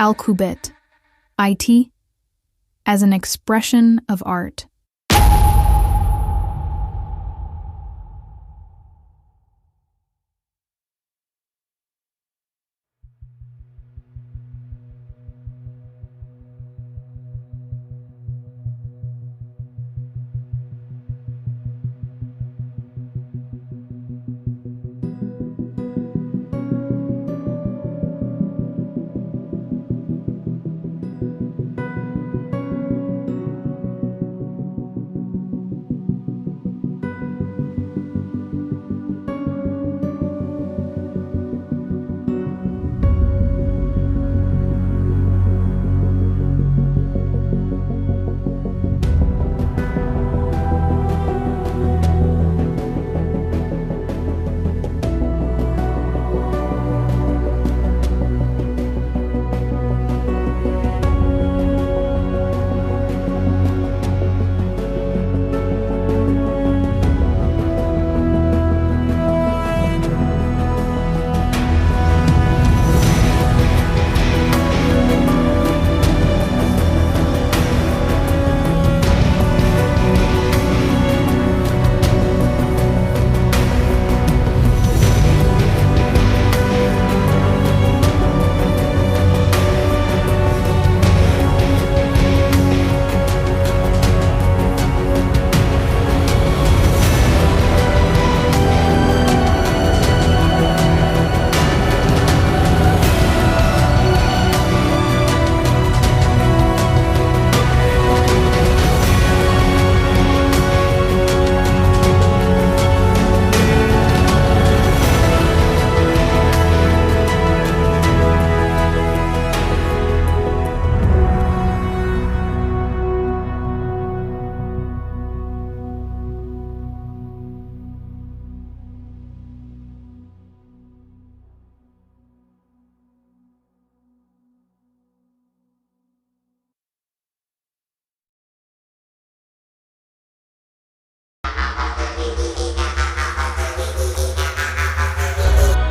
Alqubit, IT as an expression of art.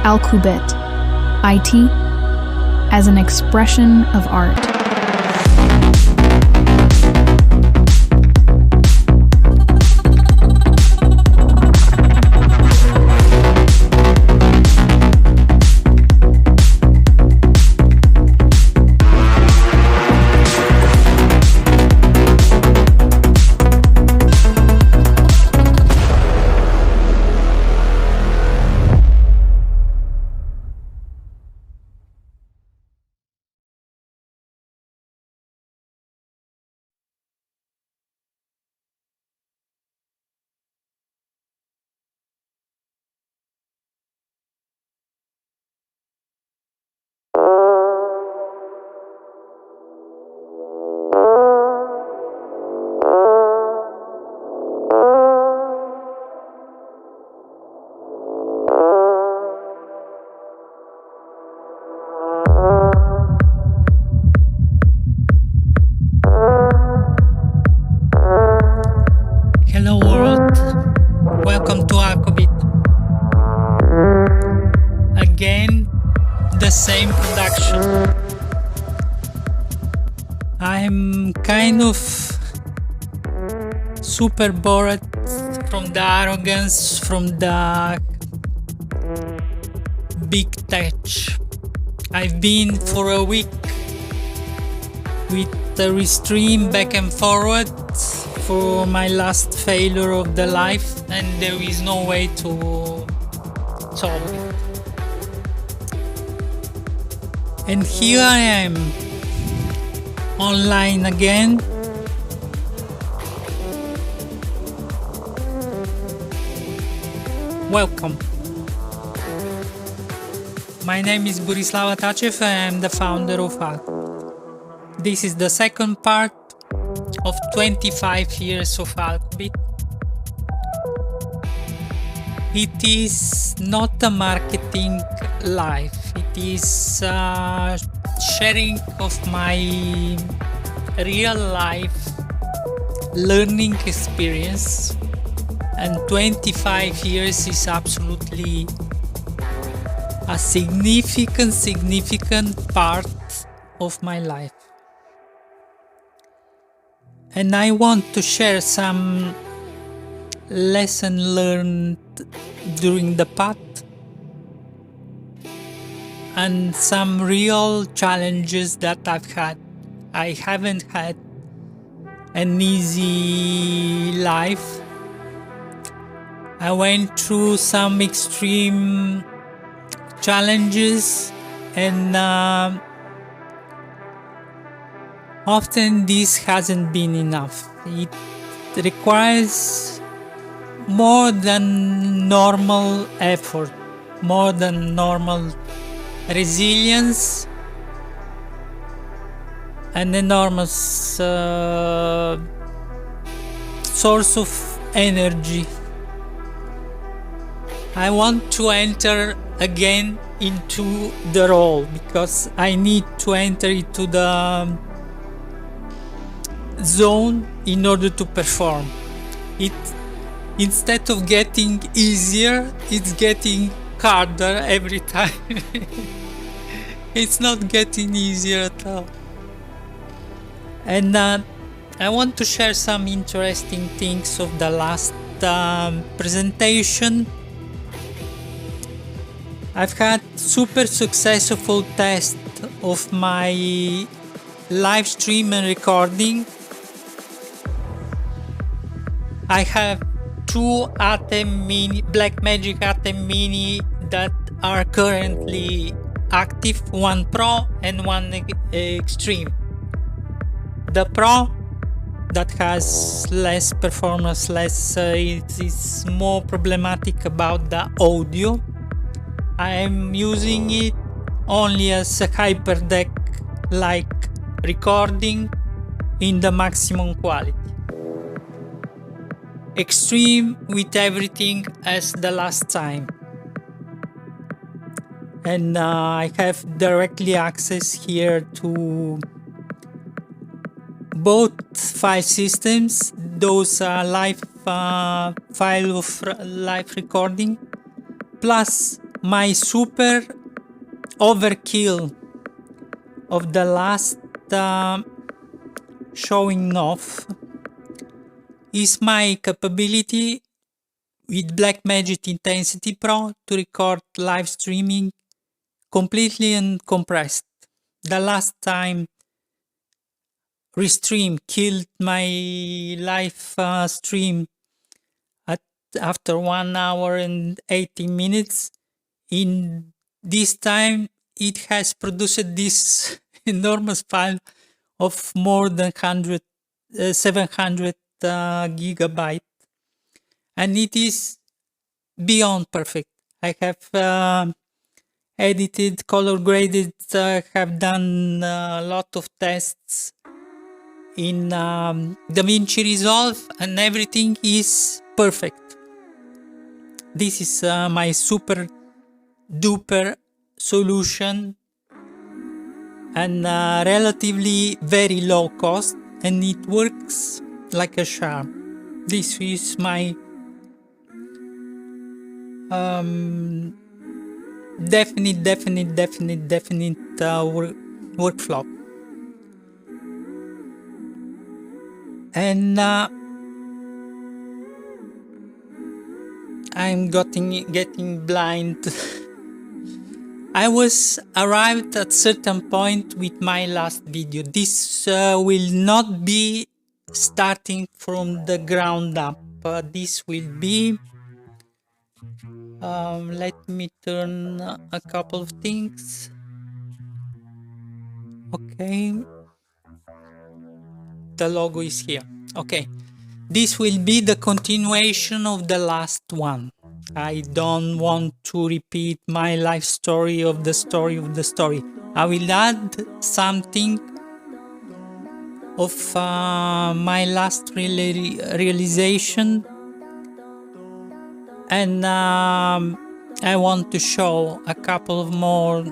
Alqubit, IT as an expression of art. Hello world, welcome to Alqubit. Again, the same production. I'm kind of super bored from the arrogance, from the big tech. I've been for a week with the restream back and forward for my last failure of the life, and there is no way to solve it. And here I am, online again. Welcome. My name is Borislava Tacev and I am the founder of Alqubit. This is the second part of 25 years of Alqubit. It is not a marketing life, it is a sharing of my real life learning experience, and 25 years is absolutely a significant part of my life. And I want to share some lessons learned during the path and some real challenges that I've had. I haven't had an easy life. I went through some extreme challenges, and often this hasn't been enough. It requires more than normal effort, more than normal resilience, an enormous source of energy. I want to enter again into the role because I need to enter into the zone in order to perform. Instead of getting easier, it's getting harder every time. It's not getting easier at all. And I want to share some interesting things of the last presentation. I've had super successful test of my live stream and recording. I have two Atem Mini, Blackmagic Atem Mini that are currently active, one Pro and one Extreme. The Pro that has less performance, it's more problematic about the audio. I am using it only as a HyperDeck like recording in the maximum quality. Extreme with everything as the last time. And I have directly access here to both file systems. Those are live file of live recording, plus my super overkill of the last showing off is my capability with Blackmagic Intensity Pro to record live streaming completely uncompressed. The last time Restream killed my live stream after 1 hour and 80 minutes. In this time, it has produced this enormous file of more than 700 gigabyte, and it is beyond perfect. I have edited, color graded, have done a lot of tests in DaVinci Resolve, and everything is perfect. This is my super duper solution, and relatively very low cost, and it works like a charm. This is my definite workflow. And I'm getting blind. I was arrived at certain point with my last video. This will not be starting from the ground up. This will be let me turn a couple of things. Okay, the logo is here. Okay, this will be the continuation of the last one. I don't want to repeat my life story of the story of the story. I will add something of my last realization, and I want to show a couple of more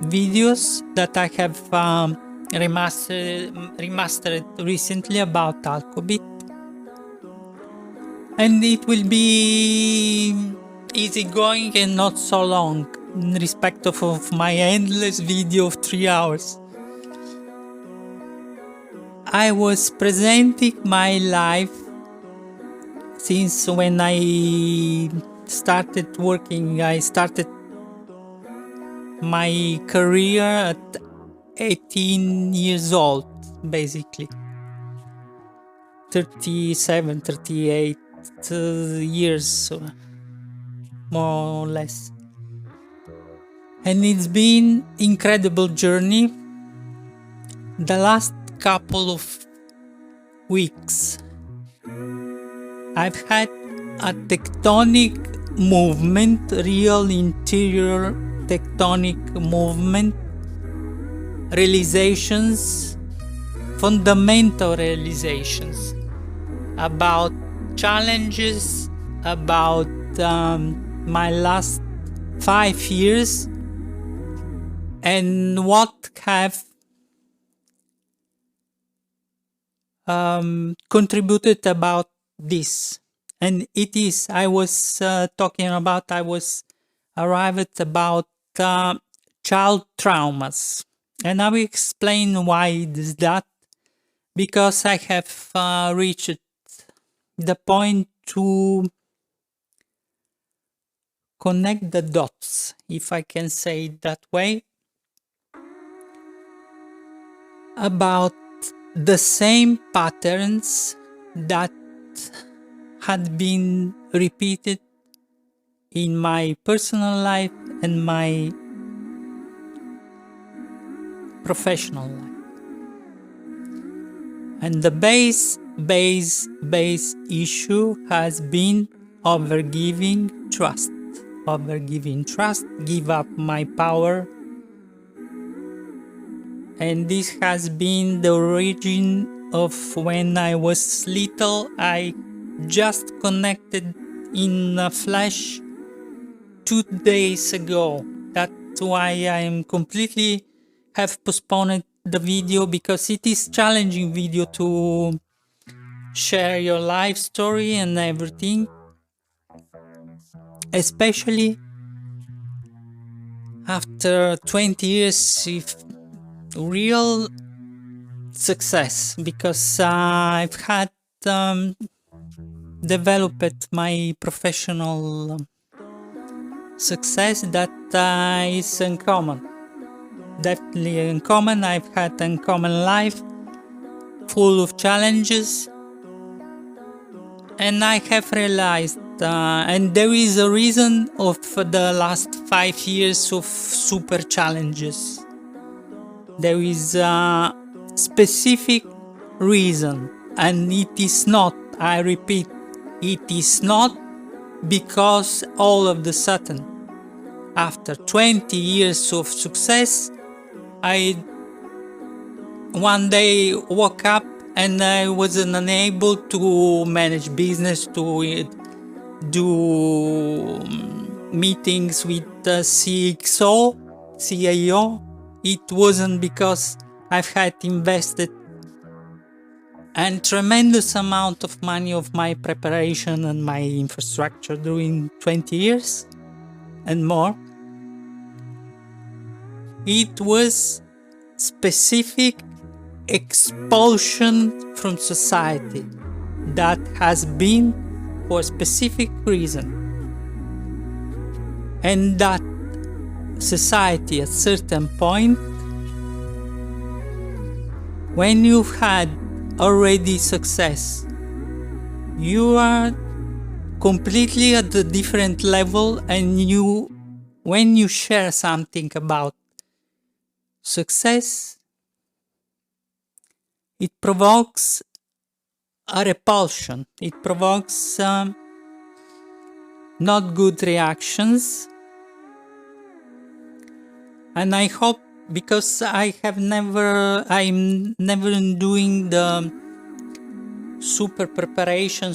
videos that I have remastered recently about Alqubit, and it will be easygoing and not so long in respect of my endless video of 3 hours. I was presenting my life since when I started working. I started my career at 18 years old, basically. 37, 38 years, more or less. And it's been incredible journey. The last couple of weeks, I've had a tectonic movement, real interior tectonic movement, realizations, fundamental realizations about challenges, about my last 5 years, and what have contributed about this. And it is, I was talking about, I was arrived about child traumas. And I will explain why it is that, because I have reached the point to connect the dots, if I can say it that way, about the same patterns that had been repeated in my personal life and my professional life. And the base issue has been overgiving trust. Overgiving trust, give up my power. And this has been the origin of when I was little. I just connected in a flash 2 days ago. That's why I'm completely have postponed the video, because it is challenging video to share your life story and everything, especially after 20 years of real success, because I've had developed my professional success that is uncommon. Definitely uncommon. I've had an uncommon life full of challenges, and I have realized, and there is a reason of the last 5 years of super challenges. There is a specific reason, and it is not, I repeat, it is not because all of the sudden, after 20 years of success, I one day woke up and I wasn't unable to manage business, to do meetings with the CIO. It wasn't because I've had invested a tremendous amount of money of my preparation and my infrastructure during 20 years and more. It was specific expulsion from society that has been for a specific reason, and that society at certain point, when you've had already success, you are completely at a different level, and when you share something about success, it provokes a repulsion. It provokes not good reactions. And I hope, because I'm never doing the super preparation,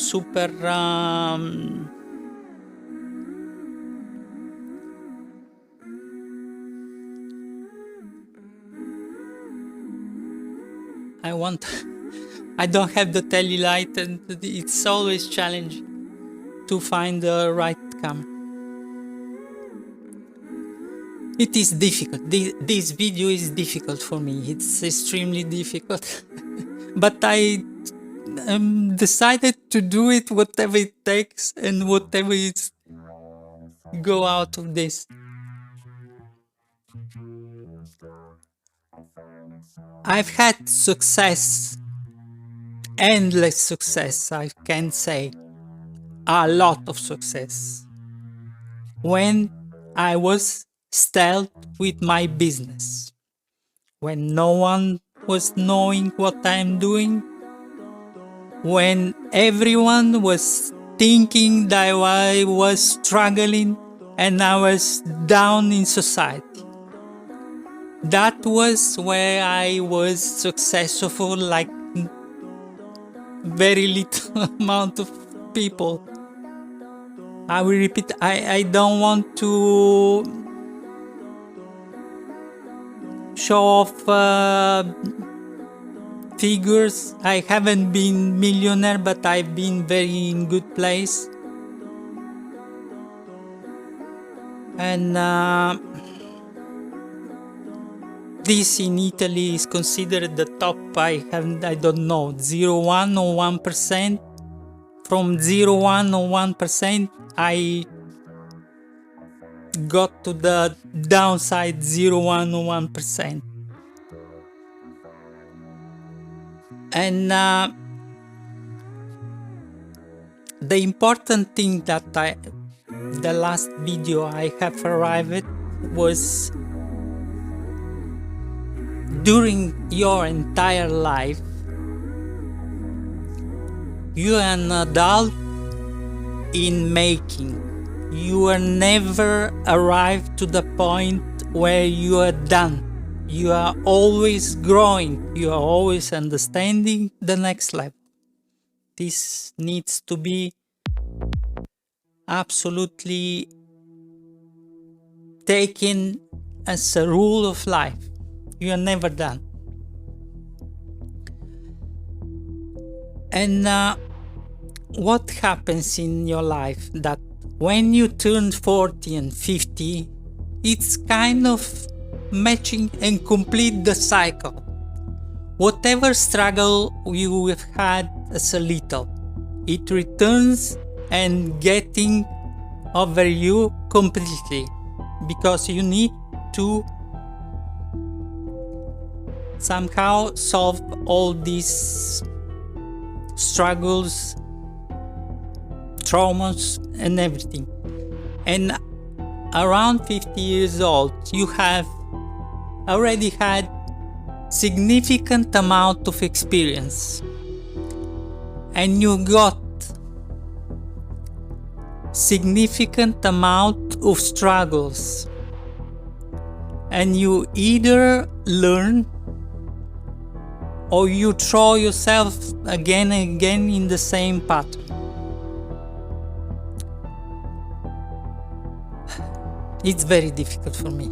I don't have the tele light, and it's always challenging to find the right camera. It is difficult. This video is difficult for me. It's extremely difficult. but I decided to do it whatever it takes and whatever is go out of this. I've had success, endless success, I can say, a lot of success, when I was stealth with my business, when no one was knowing what I'm doing, when everyone was thinking that I was struggling and I was down in society. That was where I was successful, like very little amount of people. I will repeat, I don't want to show off figures. I haven't been millionaire, but I've been very in good place. And this in Italy is considered the top. I don't know, 0.1 or 1%. From 0.1 or 1%, I got to the downside 0.1 or 1%. And the important thing that the last video I have arrived at was, during your entire life, you are an adult in making. You are never arrived to the point where you are done. You are always growing. You are always understanding the next level. This needs to be absolutely taken as a rule of life. You are never done. And what happens in your life that when you turn 40 and 50, it's kind of matching and complete the cycle. Whatever struggle you have had as a little, it returns and getting over you completely, because you need to somehow solve all these struggles, traumas and everything. And around 50 years old, you have already had significant amount of experience, and you got significant amount of struggles, and you either learn or you throw yourself again and again in the same pattern. It's very difficult for me.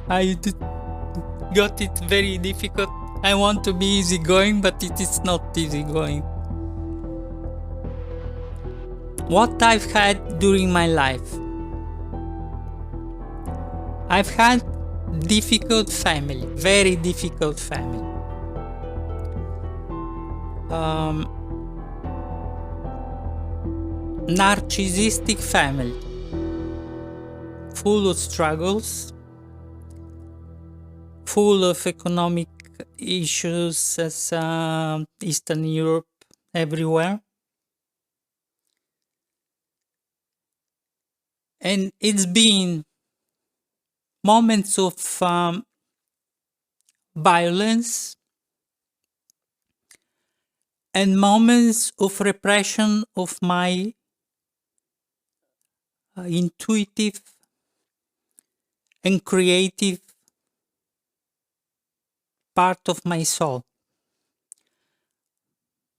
I got it very difficult. I want to be easygoing, but it is not easygoing. What I've had during my life. I've had difficult family, very difficult family. Narcissistic family, full of struggles, full of economic issues as Eastern Europe, everywhere. And it's been moments of violence and moments of repression of my intuitive and creative part of my soul.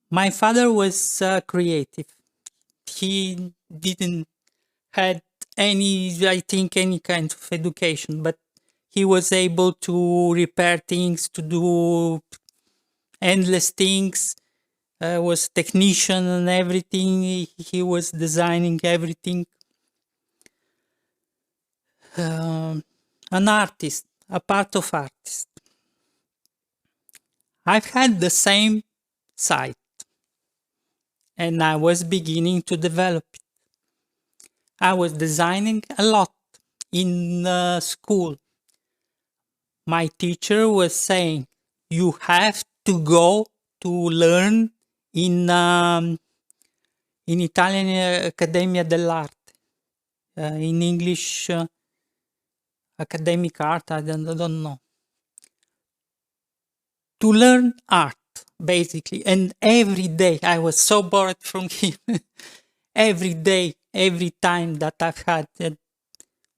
My father was creative. He didn't had I think any kind of education, but he was able to repair things, to do endless things. Was technician and everything. He was designing everything. An artist, a part of artist. I've had the same site, and I was beginning to develop it. I was designing a lot in school. My teacher was saying, you have to go to learn in Italian Accademia dell'Arte, in English academic art, I don't know. To learn art, basically. And every day I was so bored from him. Every day, every time that I've had,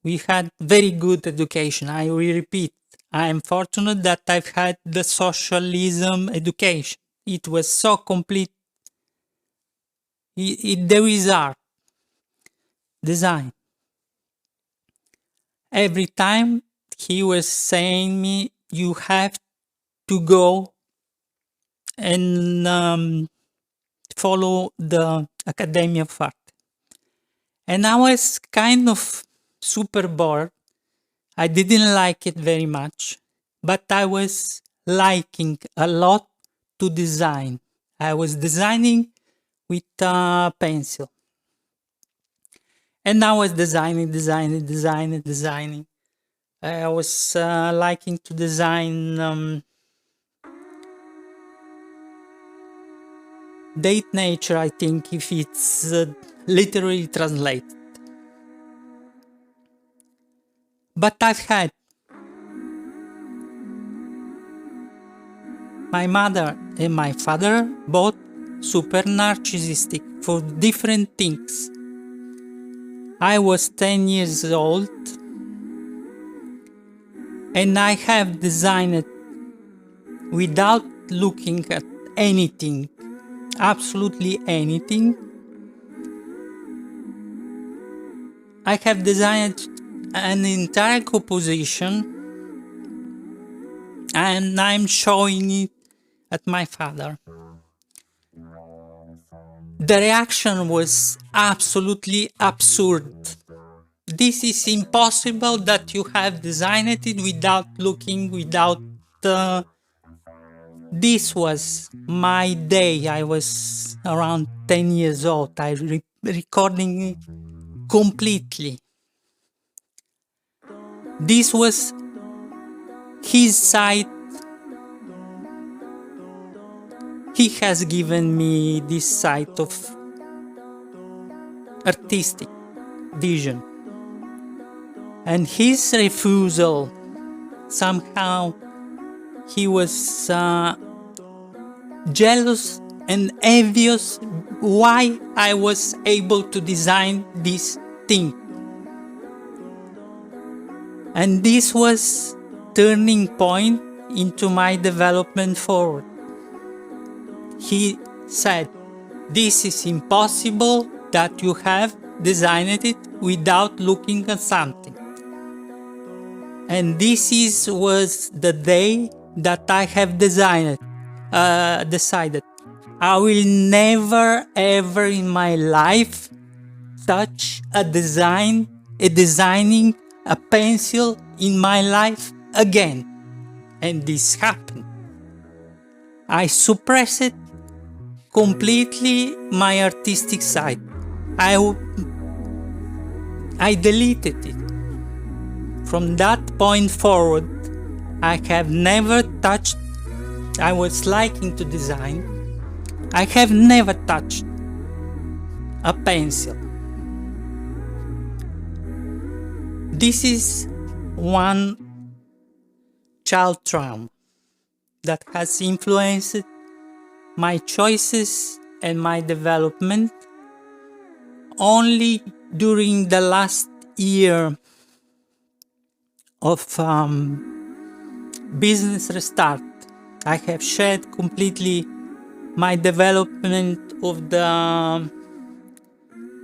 we had very good education. I will repeat, I am fortunate that I've had the socialism education. It was so complete. There is art, design. Every time he was saying me, you have to go and follow the Academy of Art. And I was kind of super bored. I didn't like it very much, but I was liking a lot to design. I was designing with a pencil. And I was designing. I was liking to design date nature, I think, if it's literally translated. But I've had my mother and my father both super narcissistic for different things. I was 10 years old and I have designed without looking at anything, absolutely anything. I have designed an entire composition and I'm showing it at my father. The reaction was absolutely absurd. This is impossible that you have designed it without looking, without... This was my day. I was around 10 years old. I recording it completely. This was his side. He has given me this side of artistic vision. And his refusal, somehow he was jealous and envious why I was able to design this thing. And this was turning point into my development forward. He said, this is impossible that you have designed it without looking at something. And this was the day that I have decided I will never ever in my life touch designing a pencil in my life again. And this happened. I suppressed completely my artistic side. I deleted it. From that point forward, I have never touched. I was liking to design. I have never touched a pencil. This is one child trauma that has influenced my choices and my development. Only during the last year of business restart, I have shared completely my development of the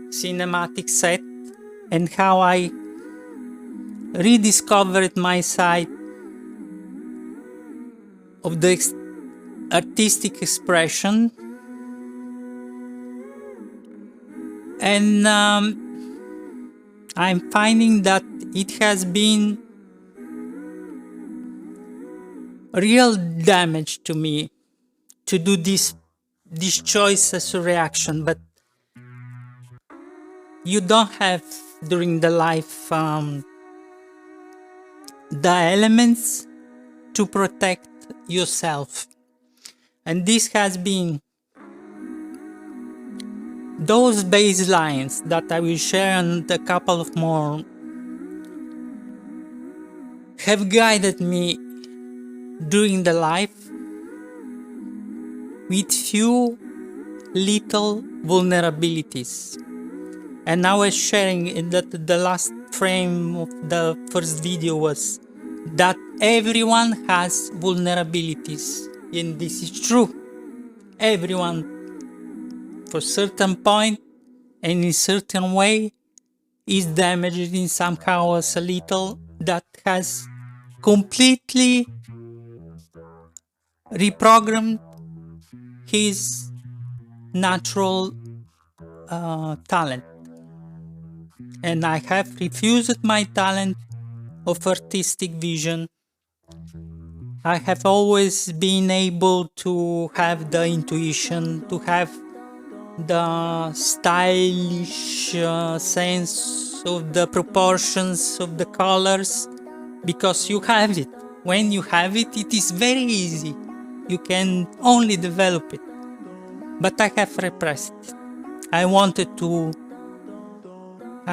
cinematic set and how I rediscovered my side of the artistic expression. And I'm finding that it has been real damage to me to do this choice as a reaction, but you don't have during the life the elements to protect yourself. And this has been those baselines that I will share, and a couple of more have guided me during the life with few little vulnerabilities. And I was sharing that the last frame of the first video was that everyone has vulnerabilities, and this is true. Everyone, for certain point and in certain way, is damaged in somehow as a little that has completely reprogrammed his natural talent. And I have refused my talent of artistic vision. I have always been able to have the intuition, to have the stylish sense of the proportions of the colors, because you have it. When you have it, it is very easy. You can only develop it. But I have repressed it. I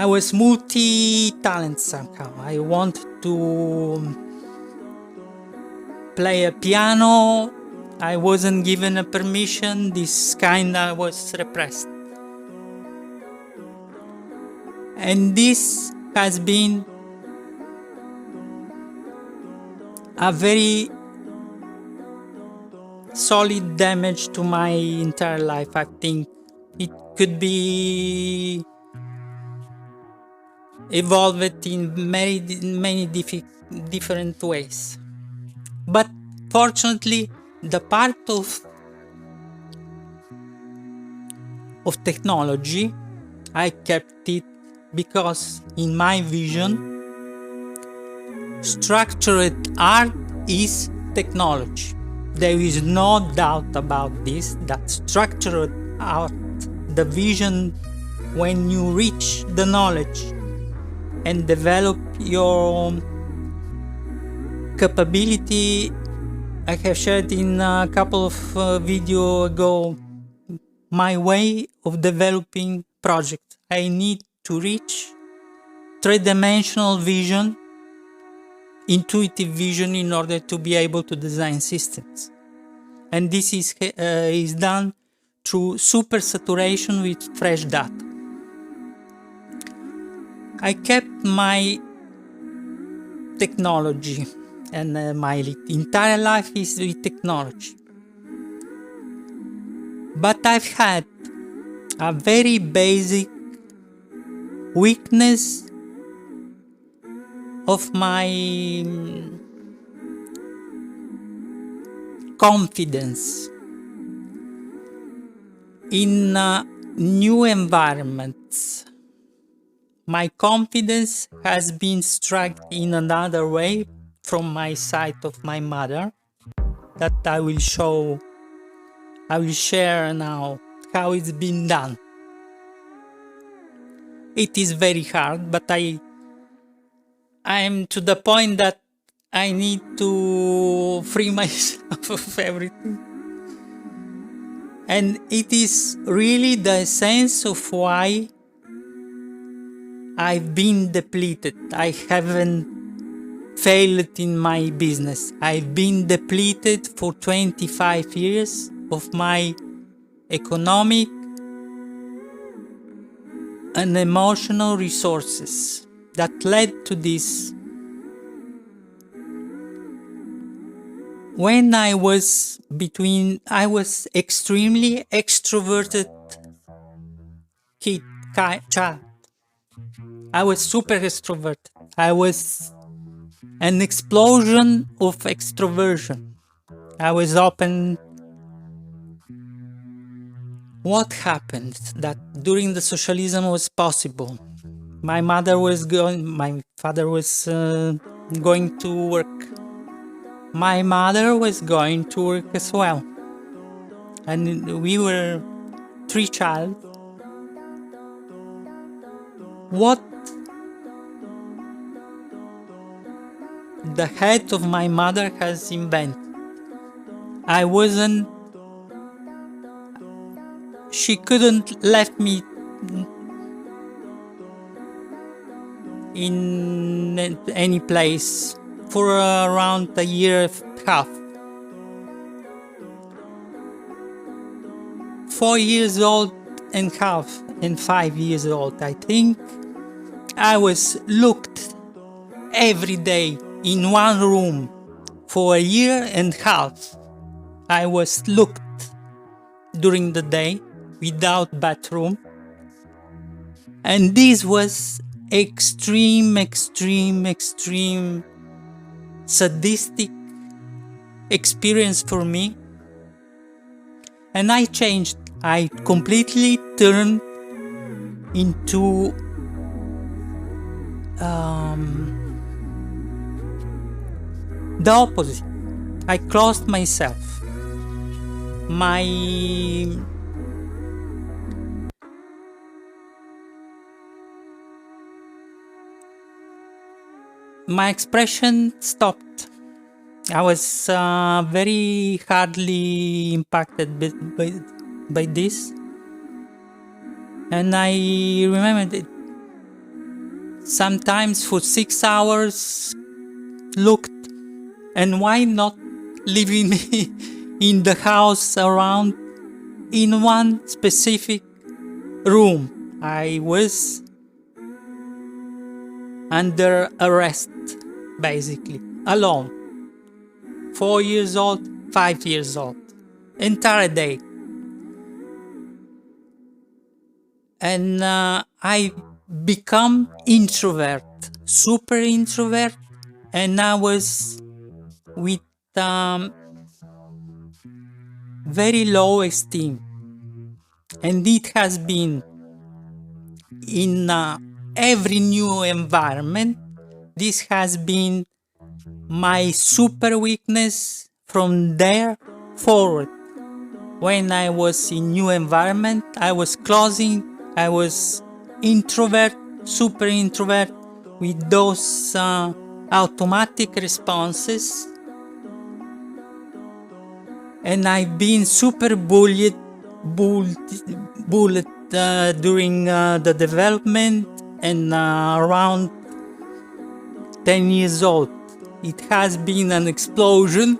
was multi-talent somehow. I wanted to play a piano. I wasn't given a permission. This kind of was repressed. And this has been a very solid damage to my entire life. I think it could be evolved in many different ways. But fortunately, the part of technology, I kept it because in my vision, structured art is technology. There is no doubt about this, that structured art, the vision, when you reach the knowledge and develop your capability. I have shared in a couple of videos ago my way of developing projects. I need to reach three-dimensional vision, intuitive vision, in order to be able to design systems. And this is done through super saturation with fresh data. I kept my technology, and my entire life is with technology. But I've had a very basic weakness of my confidence in new environments. My confidence has been struck in another way from my side of my mother, that I will share now how it's been done. It is very hard, but I am to the point that I need to free myself of everything. And it is really the essence of why I've been depleted. I haven't failed in my business. I've been depleted for 25 years of my economic and emotional resources that led to this. When I was extremely extroverted child. I was super extroverted. I was an explosion of extroversion. I was open. What happened that during the socialism was possible? My father was going to work. My mother was going to work as well. and we were 3 children. What the head of my mother has invented. I wasn't. She couldn't left me in any place for around a year and a half. 4 years old and half and 5 years old, I think. I was looked every day in one room for a year and a half. I was looked during the day without bathroom. And this was extreme sadistic experience for me. And I changed. I completely turned into the opposite. I closed myself. My expression stopped. I was very hardly impacted by this. And I remember that sometimes for 6 hours looked, and why not leaving me in the house around in one specific room. I was under arrest, basically, alone. 4 years old, 5 years old, entire day. And I become introvert, super introvert, and I was with very low esteem. And it has been in every new environment. This has been my super weakness from there forward. When I was in new environment, I was closing, I was introvert, super introvert, with those automatic responses. And I've been super bullied during the development, and around 10 years old. It has been an explosion.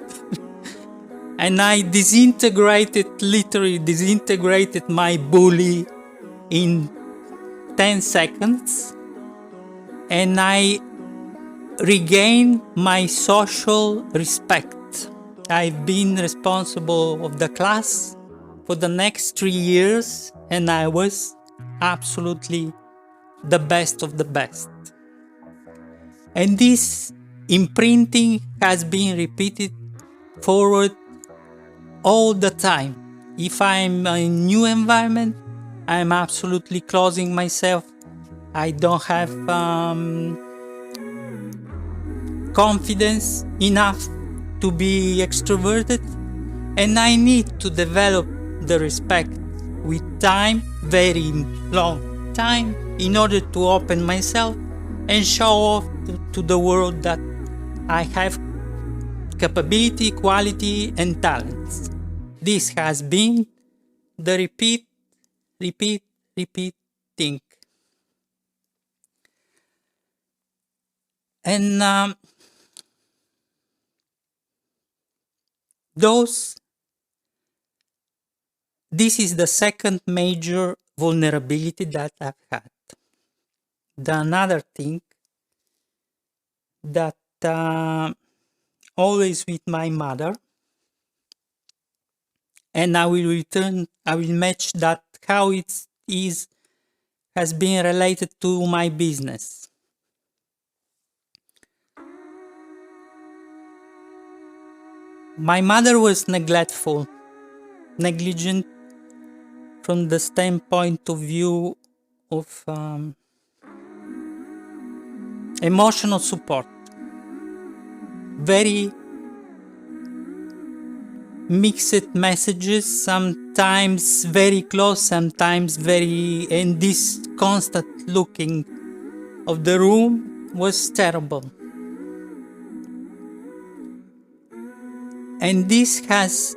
And I literally disintegrated my bully in 10 seconds. And I regained my social respect. I've been responsible of the class for the next 3 years, and I was absolutely the best of the best. And this imprinting has been repeated forward all the time. If I'm in a new environment, I'm absolutely closing myself. I don't have confidence enough to be extroverted, and I need to develop the respect with time, very long time, in order to open myself and show off to the world that I have capability, quality, and talents. This has been the repeat thing. And this is the second major vulnerability that I've had. The another thing that always with my mother, and I will match that how it has been related to my business. My mother was neglectful, negligent from the standpoint of view of emotional support. Very mixed messages, sometimes very close, sometimes very, and this constant looking of the room was terrible. And this has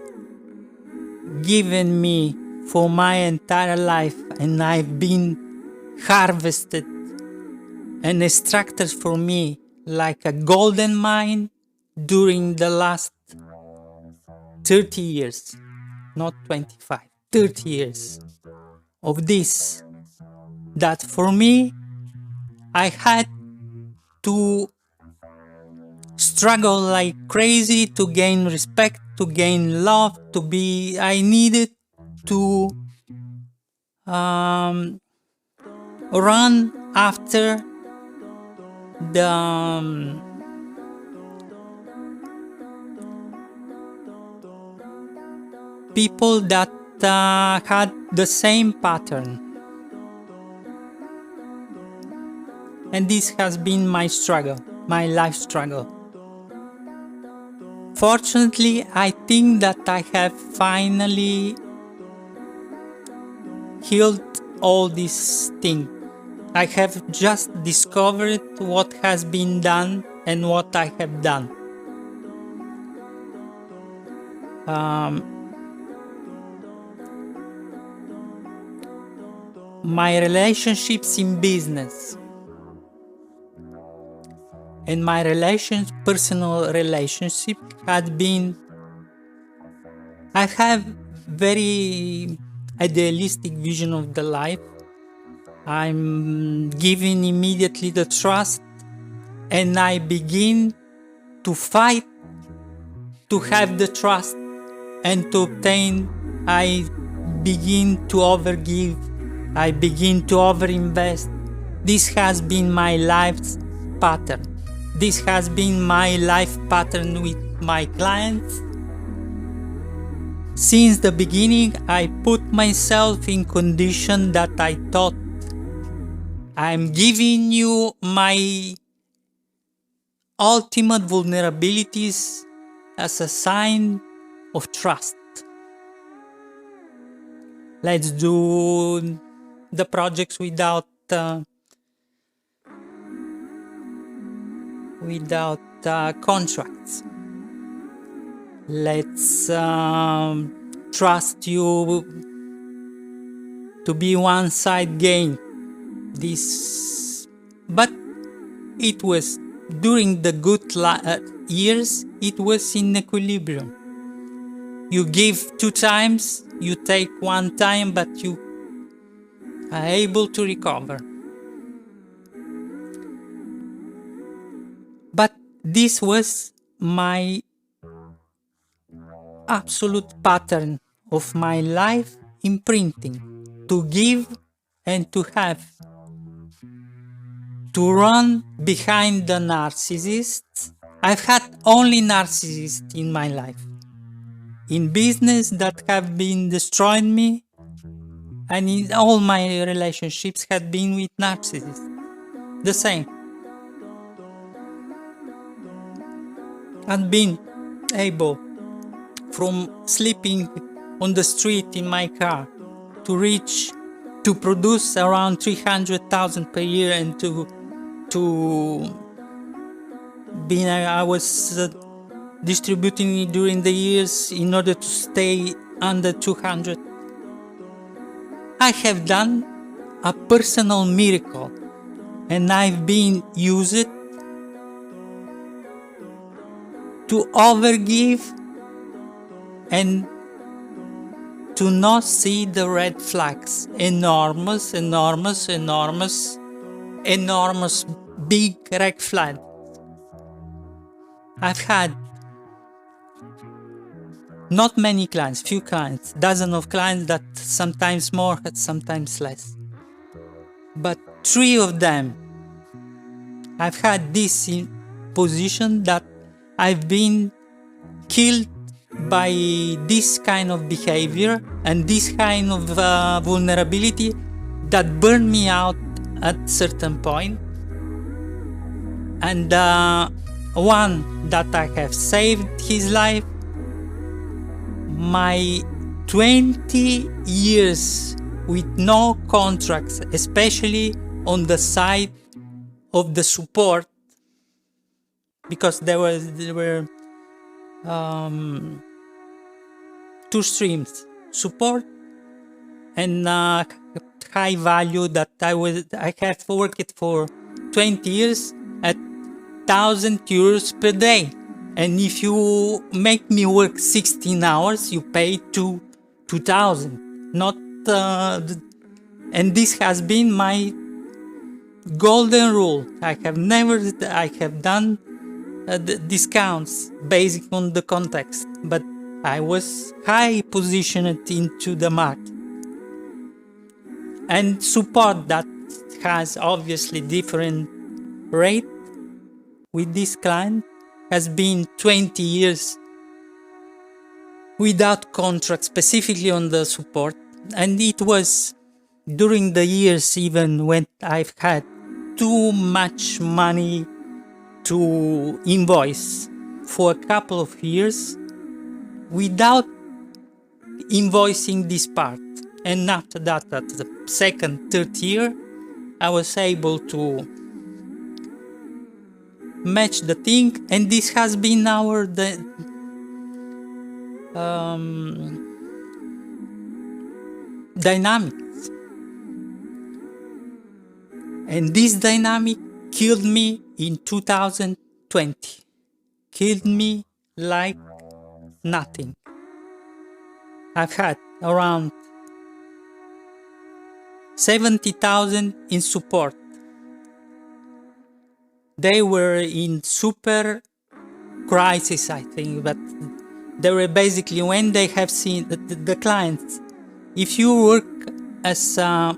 given me for my entire life, and I've been harvested and extracted for me like a golden mine during the last 30 years, not 25, 30 years of this, that for me, I had to struggle like crazy to gain respect, to gain love, I needed to run after the people that had the same pattern. And this has been my struggle, my life struggle. Fortunately, I think that I have finally healed all these things. I have just discovered what has been done and what I have done. My relationships in business and my personal relationship had been, I have very idealistic vision of the life. I'm giving immediately the trust, and I begin to fight to have the trust and to obtain. I begin to overgive, I begin to overinvest. This has been my life's pattern. This has been my life pattern with my clients. Since the beginning, I put myself in condition that I thought I'm giving you my ultimate vulnerabilities as a sign of trust. Let's do the projects without contracts. Let's trust you to be one-side gain. But it was during the good years. It was in equilibrium. You give 2 times, you take 1 time, but you are able to recover. But this was my absolute pattern of my life imprinting: to give and to have, to run behind the narcissists. I've had only narcissists in my life, in business, that have been destroying me, and in all my relationships had been with narcissists. The same. I've been able, from sleeping on the street in my car, to produce around 300,000 per year, and I was distributing it during the years in order to stay under 200. I have done a personal miracle, and I've been used to overgive and to not see the red flags. Enormous big red flag. I've had not many clients, few clients, dozens of clients, that sometimes more, sometimes less. But 3 of them, I've had this position that I've been killed by this kind of behavior and this kind of vulnerability that burned me out at a certain point. And one that I have saved his life, my 20 years with no contracts, especially on the side of the support, because there were two streams: support and high value, that I have worked for 20 years at 1,000 euros per day. And if you make me work 16 hours, you pay 2,000. Not and this has been my golden rule. I have done discounts based on the context, but I was high positioned into the market. And support that has obviously different rate with this client has been 20 years without contract, specifically on the support. And it was during the years even when I've had too much money to invoice for a couple of years without invoicing this part. And after that, at the second, third year, I was able to match the thing, and this has been our dynamics. And this dynamic killed me in 2020. Killed me like nothing. I've had around 70,000 in support. They were in super crisis, I think, but they were basically when they have seen the clients. If you work as a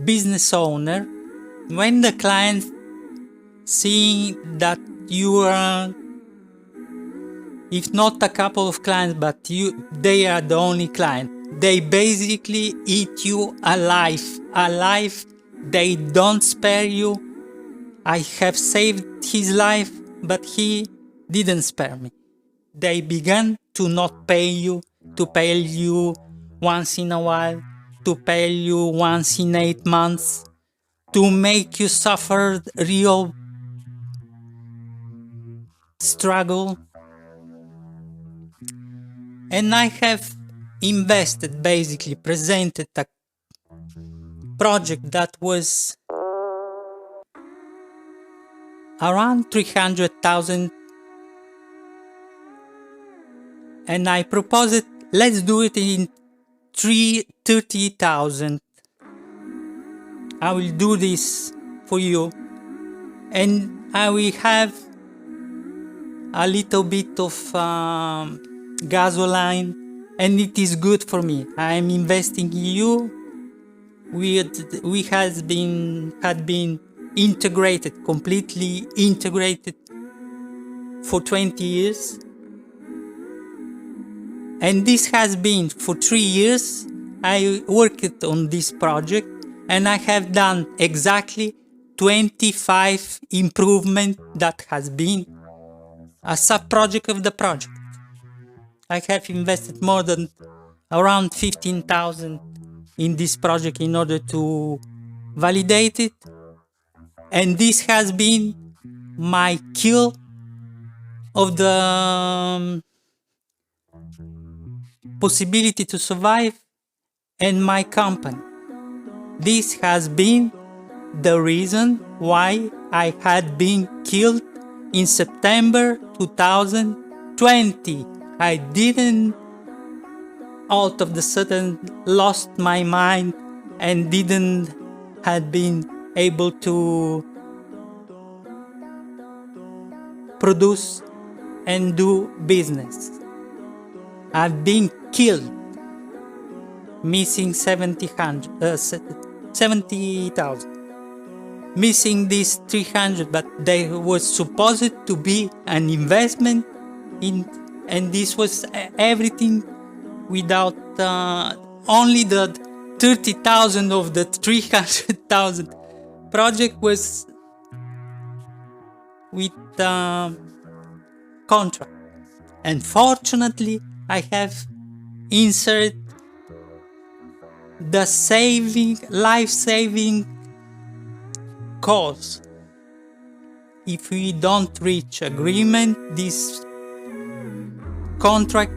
business owner, when the clients seeing that you are, if not a couple of clients, but they are the only client, they basically eat you alive. They don't spare you. I have saved his life, but he didn't spare me. They began to not pay you, to pay you once in a while, to pay you once in 8 months, to make you suffer real struggle. And I have invested, basically presented a project that was around 300,000, and I proposed, let's do it in 30,000. I will do this for you, and I will have a little bit of gasoline, and it is good for me. I am investing in you. We had been integrated, completely integrated for 20 years. And this has been for 3 years. I worked on this project, and I have done exactly 25 improvement that has been a sub-project of the project. I have invested more than around 15,000 in this project in order to validate it. And this has been my kill of the possibility to survive and my company. This has been the reason why I had been killed in September 2020. I didn't all of the sudden lost my mind and didn't had been able to produce and do business. I've been killed, missing 70,000, missing these 300, but they was supposed to be an investment in, and this was everything without only the 30,000 of the 300,000 project was with contract. And fortunately, I have inserted the life-saving clause. If we don't reach agreement, this contract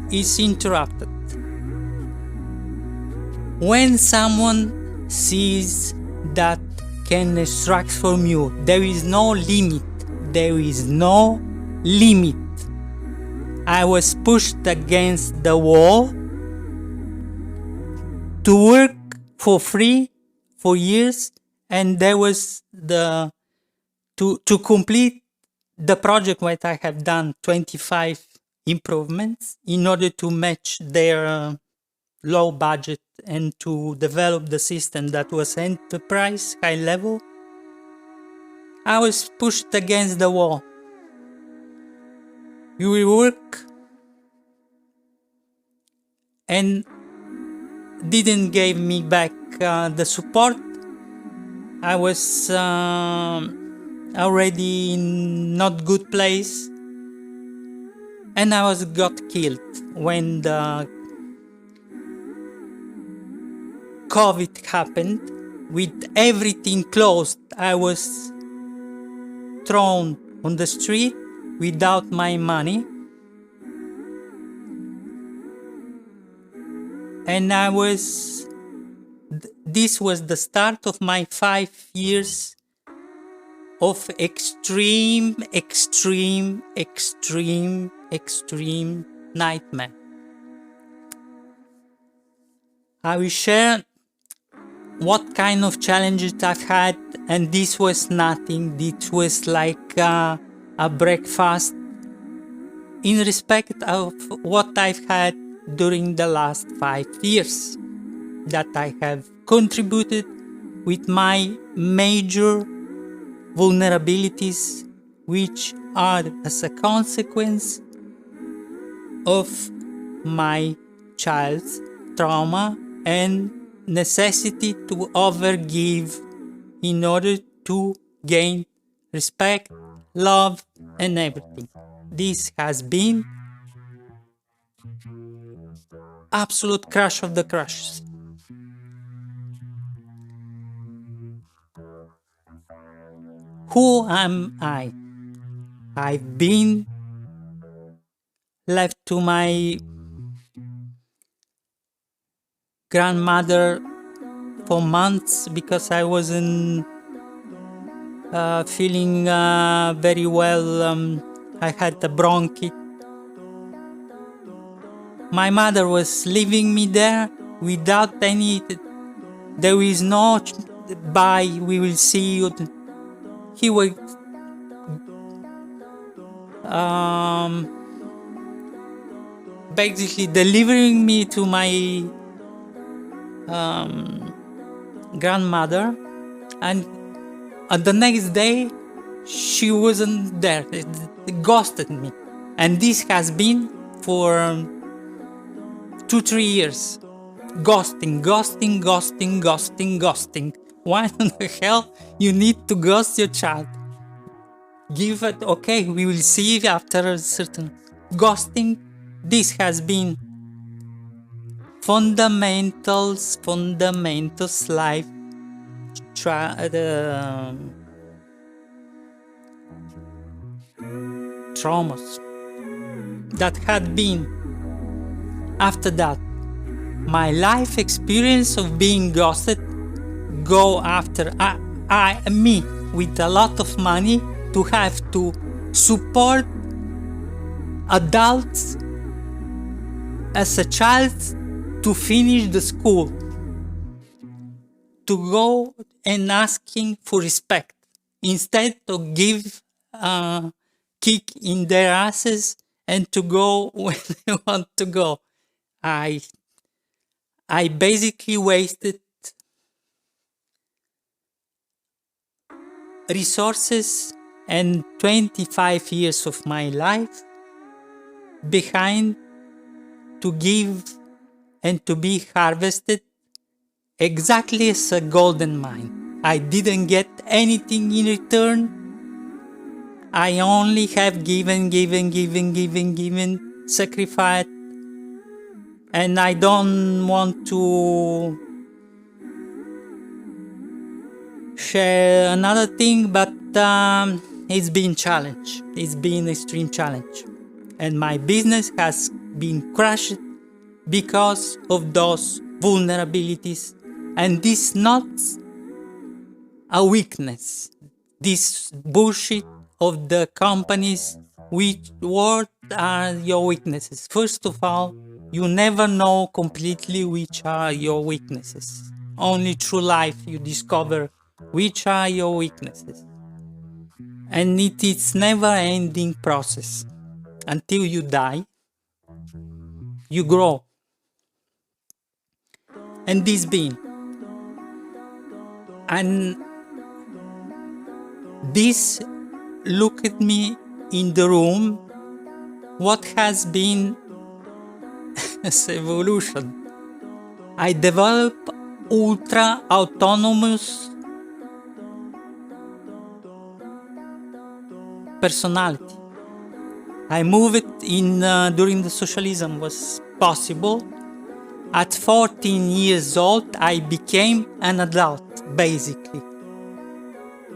is interrupted. When someone sees that can extract from you, there is no limit. There is no limit. I was pushed against the wall to work for free for years, and there was to complete the project what I have done 25 improvements in order to match their low budget and to develop the system that was enterprise high level. I was pushed against the wall. You will work and didn't give me back the support. I was already in not good place, and I got killed when the COVID happened. With everything closed, I was thrown on the street without my money, and this was the start of my 5 years of extreme nightmare. I will share what kind of challenges I've had, and this was nothing. This was like a breakfast in respect of what I've had during the last 5 years that I have contributed with my major vulnerabilities, which are as a consequence of my child's trauma and necessity to overgive in order to gain respect, love, and everything. This has been absolute crush of the crushes. Who am I? I've been left to my grandmother for months because I wasn't feeling very well. I had a bronchitis. My mother was leaving me there without any. There is no bye. We will see you. He was basically delivering me to my grandmother, and the next day she wasn't there. It ghosted me, and this has been for 2-3 years. Ghosting. Why in the hell you need to ghost your child? Give it, okay, we will see after a certain ghosting. This has been fundamentals life traumas that had been after that. My life experience of being ghosted go after me with a lot of money to have to support adults as a child to finish the school, to go and asking for respect instead to give a kick in their asses and to go when they want to go. I basically wasted resources and 25 years of my life behind to give and to be harvested exactly as a golden mine. I didn't get anything in return. I only have given, sacrificed, and I don't want to share another thing, but it's been challenge. It's been extreme challenge, and my business has been crushed because of those vulnerabilities. And this not a weakness. This bullshit of the companies, what are your weaknesses? First of all, you never know completely which are your weaknesses. Only through life you discover which are your weaknesses. And it is never ending process. Until you die, you grow. And this being. And this look at me in the room, what has been this evolution. I develop ultra autonomous personality. I move it in during the socialism was possible. At 14 years old, I became an adult, basically,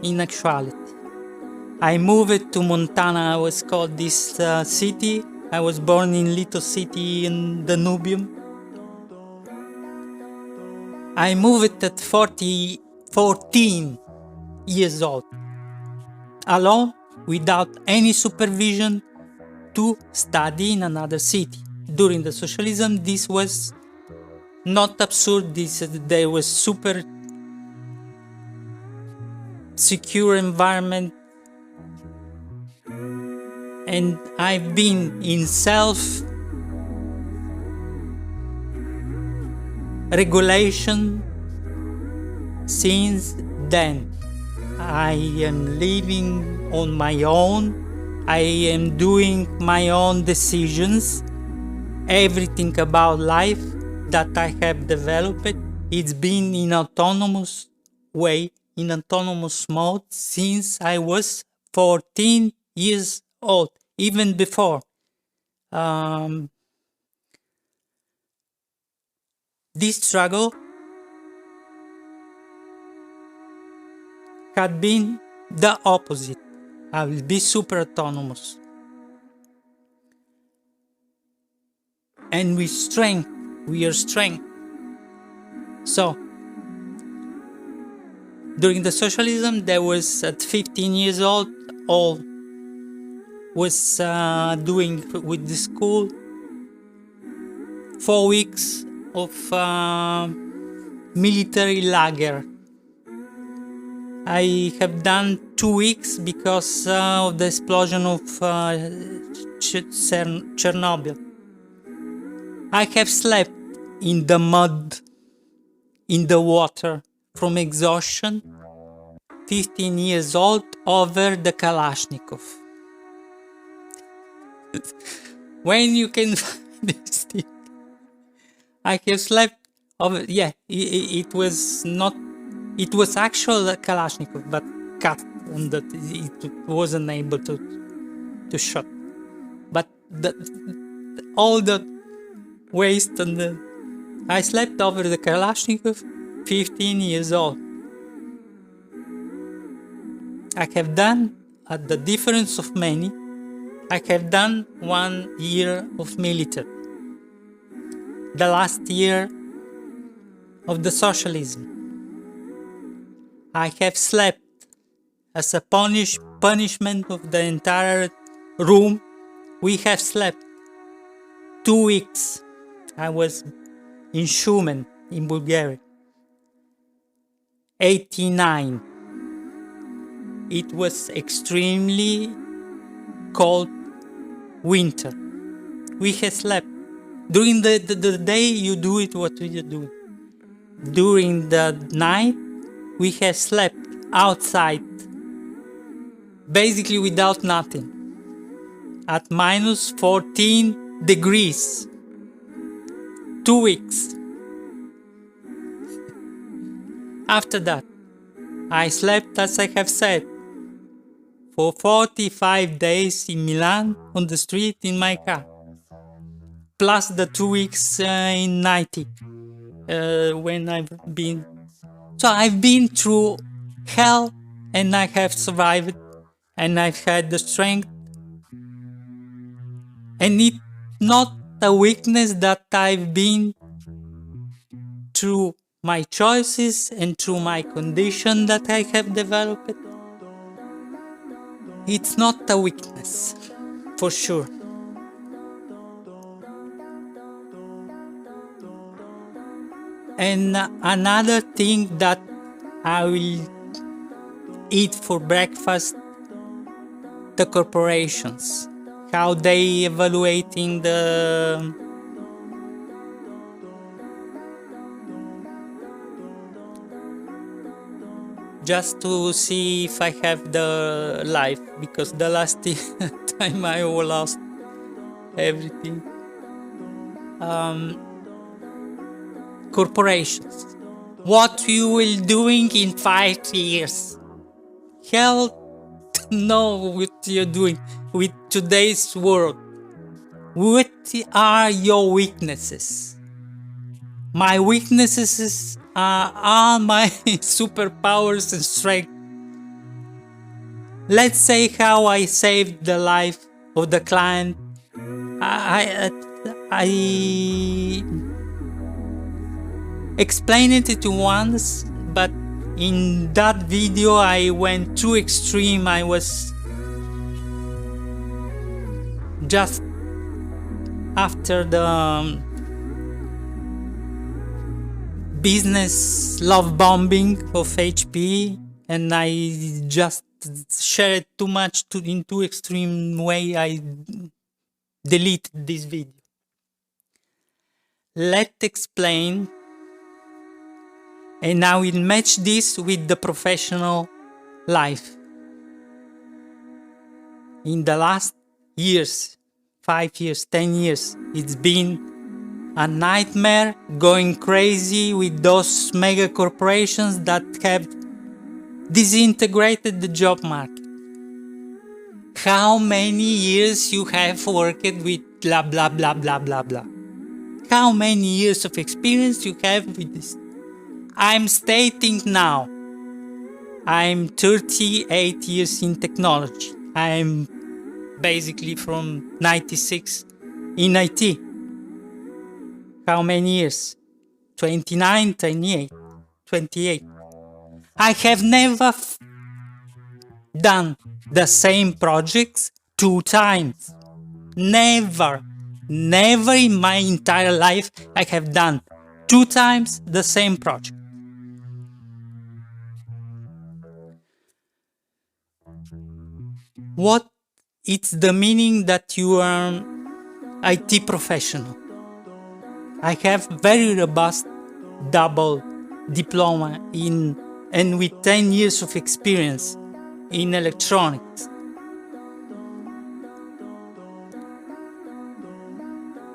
in actuality. I moved to Montana. I was called this city. I was born in little city in the Nubium. I moved at 14 years old, alone, without any supervision, to study in another city. During the socialism, this was not absurd. There was super secure environment, and I've been in self-regulation since then. I am living on my own. I am doing my own decisions. Everything about life that I have developed, it's been in autonomous way, in autonomous mode since I was 14 years old, even before. This struggle had been the opposite. I will be super autonomous. And we are strength. So, during the socialism, there was at 15 years old, all was doing with the school 4 weeks of military lager. I have done 2 weeks because of the explosion of Chernobyl. I have slept in the mud, in the water, from exhaustion, 15 years old, over the Kalashnikov. When you can find this thing, I have slept over, yeah, it was not, it was actual Kalashnikov, but cut, and that it wasn't able to shot. But all the waste and I slept over the Kalashnikov, 15 years old. I have done, at the difference of many, I have done 1 year of military. The last year of the socialism. I have slept as a punishment of the entire room. We have slept 2 weeks. I was in Shumen, in Bulgaria. 89. It was extremely cold winter. We have slept. During the day, you do it what you do. During the night, we have slept outside, basically without nothing, at minus 14 degrees. 2 weeks. After that, I slept, as I have said, for 45 days in Milan on the street in my car, plus the 2 weeks in 90 when I've been. So I've been through hell and I have survived and I've had the strength. And it's not a weakness that I've been through my choices and through my condition that I have developed. It's not a weakness, for sure. And another thing that I will eat for breakfast, the corporations, how they evaluating the just to see if I have the life, because the last time I lost everything. Corporations, what you will doing in 5 years? Hell, know what you're doing with today's world. What are your weaknesses? My weaknesses are all my superpowers and strength. Let's say how I saved the life of the client. I explained it once, but in that video I went too extreme. I was just after the business love bombing of HP, and I just shared too much in too extreme way. I deleted this video. Let's explain, and I will match this with the professional life. In the last years, 5 years, 10 years, it's been a nightmare, going crazy with those mega corporations that have disintegrated the job market. How many years you have worked with blah blah blah blah blah blah? How many years of experience you have with this? I'm stating now, I'm 38 years in technology. I'm basically from 96 in IT. How many years? 29, 28. I have never done the same projects 2 times. Never in my entire life I have done 2 times the same project. What is the meaning that you are an IT professional? I have very robust double diploma and with 10 years of experience in electronics.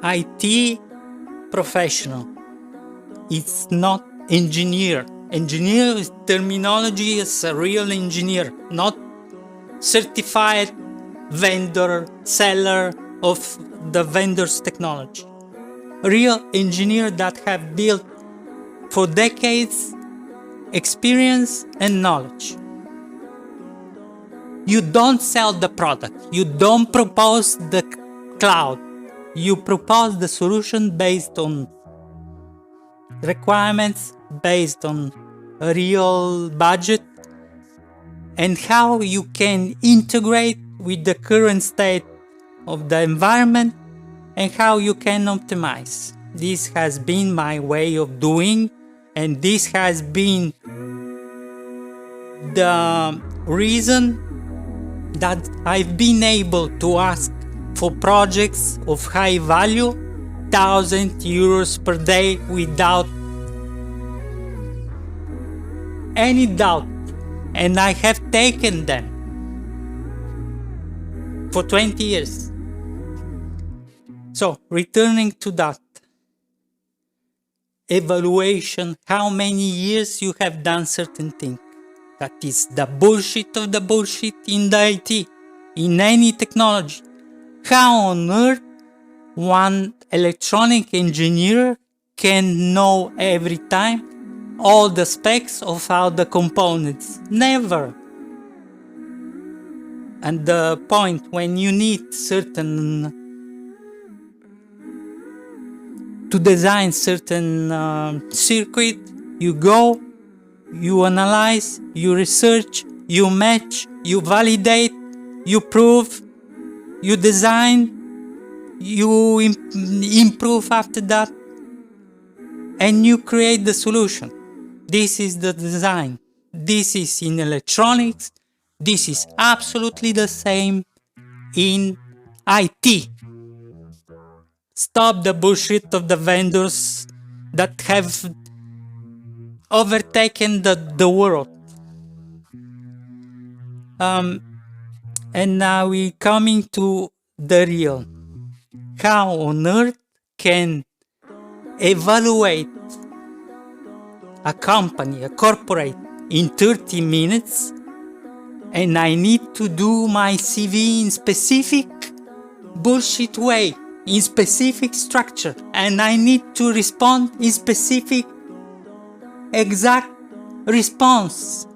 IT professional, it's not engineer. Engineer is terminology, is a real engineer, not certified vendor, seller of the vendor's technology. Real engineer that have built for decades experience and knowledge. You don't sell the product. You don't propose the cloud. You propose the solution based on requirements, based on a real budget, and how you can integrate with the current state of the environment and how you can optimize. This has been my way of doing, and this has been the reason that I've been able to ask for projects of high value, 1,000 euros per day without any doubt, and I have taken them for 20 years. So, returning to that evaluation, how many years you have done certain things. That is the bullshit of the bullshit in the IT, in any technology. How on earth one electronic engineer can know every time all the specs of all the components? Never. And the point when you need to design certain circuit, you go, you analyze, you research, you match, you validate, you prove, you design, you improve after that, and you create the solution. This is the design. This is in electronics. This is absolutely the same in IT. Stop the bullshit of the vendors that have overtaken the world. And now we're coming to the real. How on earth can evaluate a company, a corporate, in 30 minutes, and I need to do my CV in specific bullshit way, in specific structure, and I need to respond in specific exact response.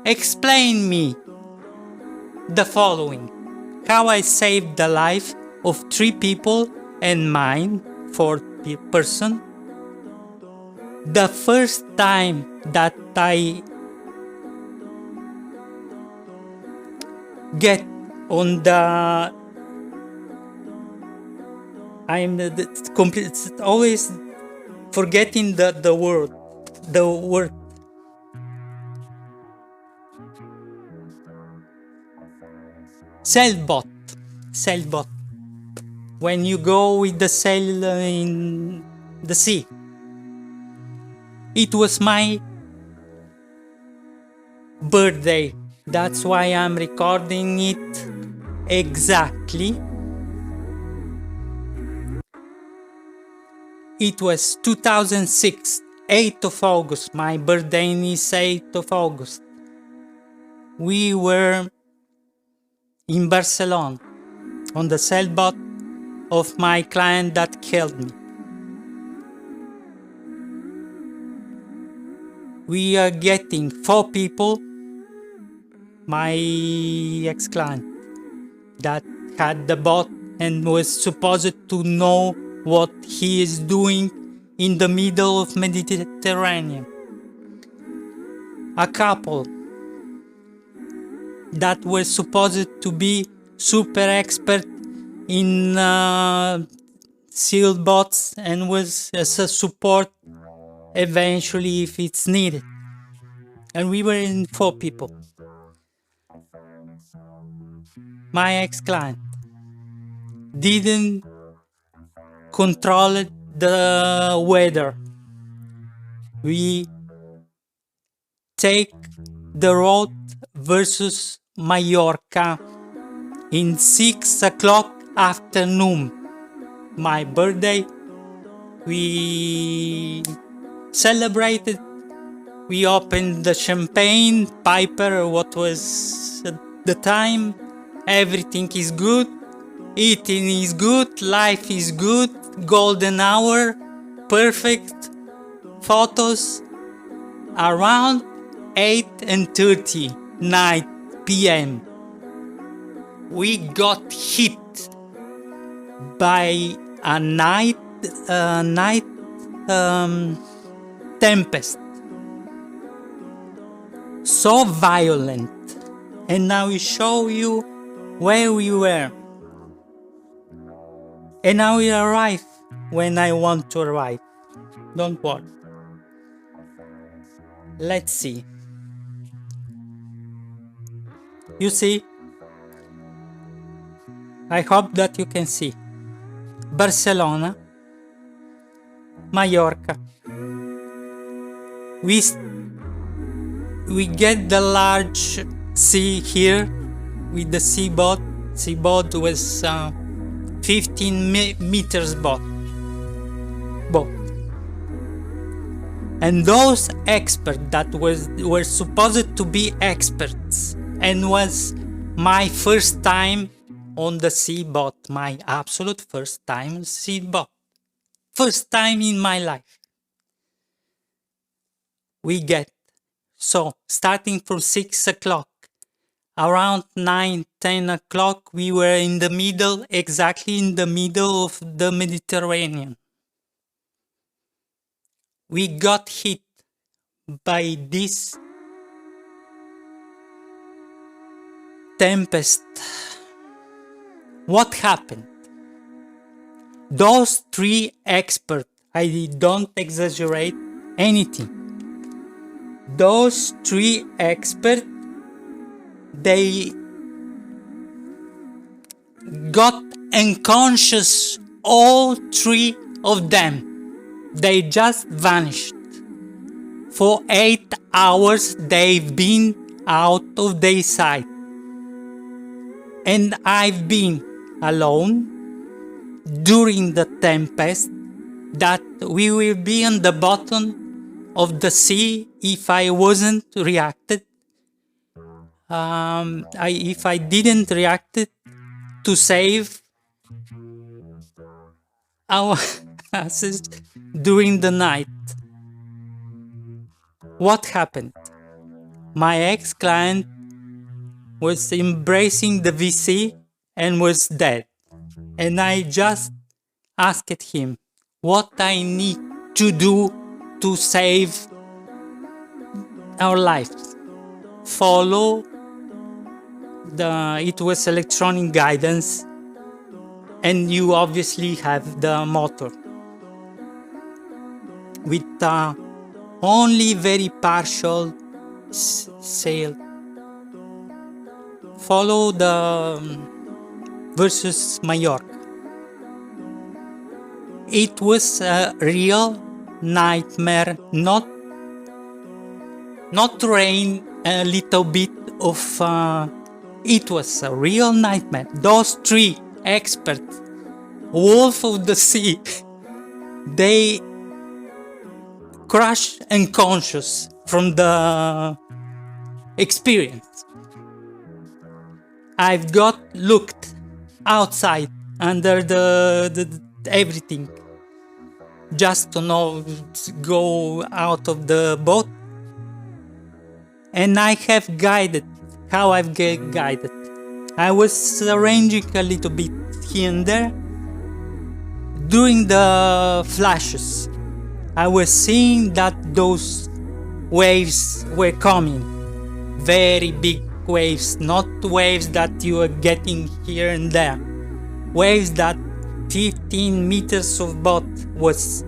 Explain me the following: how I saved the life of 3 people and mine, 4th person, the first time that I get on the it's always forgetting the word sailboat, when you go with the sail in the sea. It was my birthday. That's why I'm recording it exactly. It was 2006, 8th of August. My birthday is 8th of August. We were in Barcelona on the sailboat of my client that killed me. We are getting 4 people, my ex-client that had the boat and was supposed to know what he is doing in the middle of Mediterranean. A couple that was supposed to be super expert in sealed boats and was as a support eventually if it's needed. And we were in 4 people. My ex-client didn't control the weather. We take the road versus Mallorca in 6 o'clock afternoon. My birthday, we celebrated. We opened the champagne, Piper, what was at the time. Everything is good. Eating is good. Life is good. Golden hour. Perfect. Photos. Around 8:30 night p.m. we got hit by a night tempest, so violent. And now we show you where we were. And now we arrive when I want to arrive. Don't worry. Let's see. You see? I hope that you can see. Barcelona, Mallorca. We get the large sea here with the seaboat. Seaboat was 15 meters boat. And those experts that were supposed to be experts, and was my first time on the seabot, my absolute first time on seabot, first time in my life. We get, so starting from 6 o'clock, around 9-10 o'clock, we were in the middle, exactly in the middle of the Mediterranean. We got hit by this tempest. What happened? Those 3 experts, I don't exaggerate anything. Those 3 experts, they got unconscious, all 3 of them. They just vanished. For 8 hours they've been out of their sight. And I've been alone during the tempest, that we will be on the bottom of the sea if I wasn't reacted. If I didn't react to save our asses during the night. What happened? My ex-client was embracing the VC and was dead. And I just asked him what I need to do to save our lives. Follow it was electronic guidance, and you obviously have the motor with only very partial sail. Follow the versus Mallorca. It was a real nightmare, not rain, a little bit of it was a real nightmare. Those 3 experts, wolf of the sea, they crashed unconscious from the experience. I've got looked outside under the everything just to go out of the boat, and I have guided. How I've guided. I was arranging a little bit here and there. During the flashes, I was seeing that those waves were coming. Very big waves, not waves that you are getting here and there. Waves that 15 meters of boat was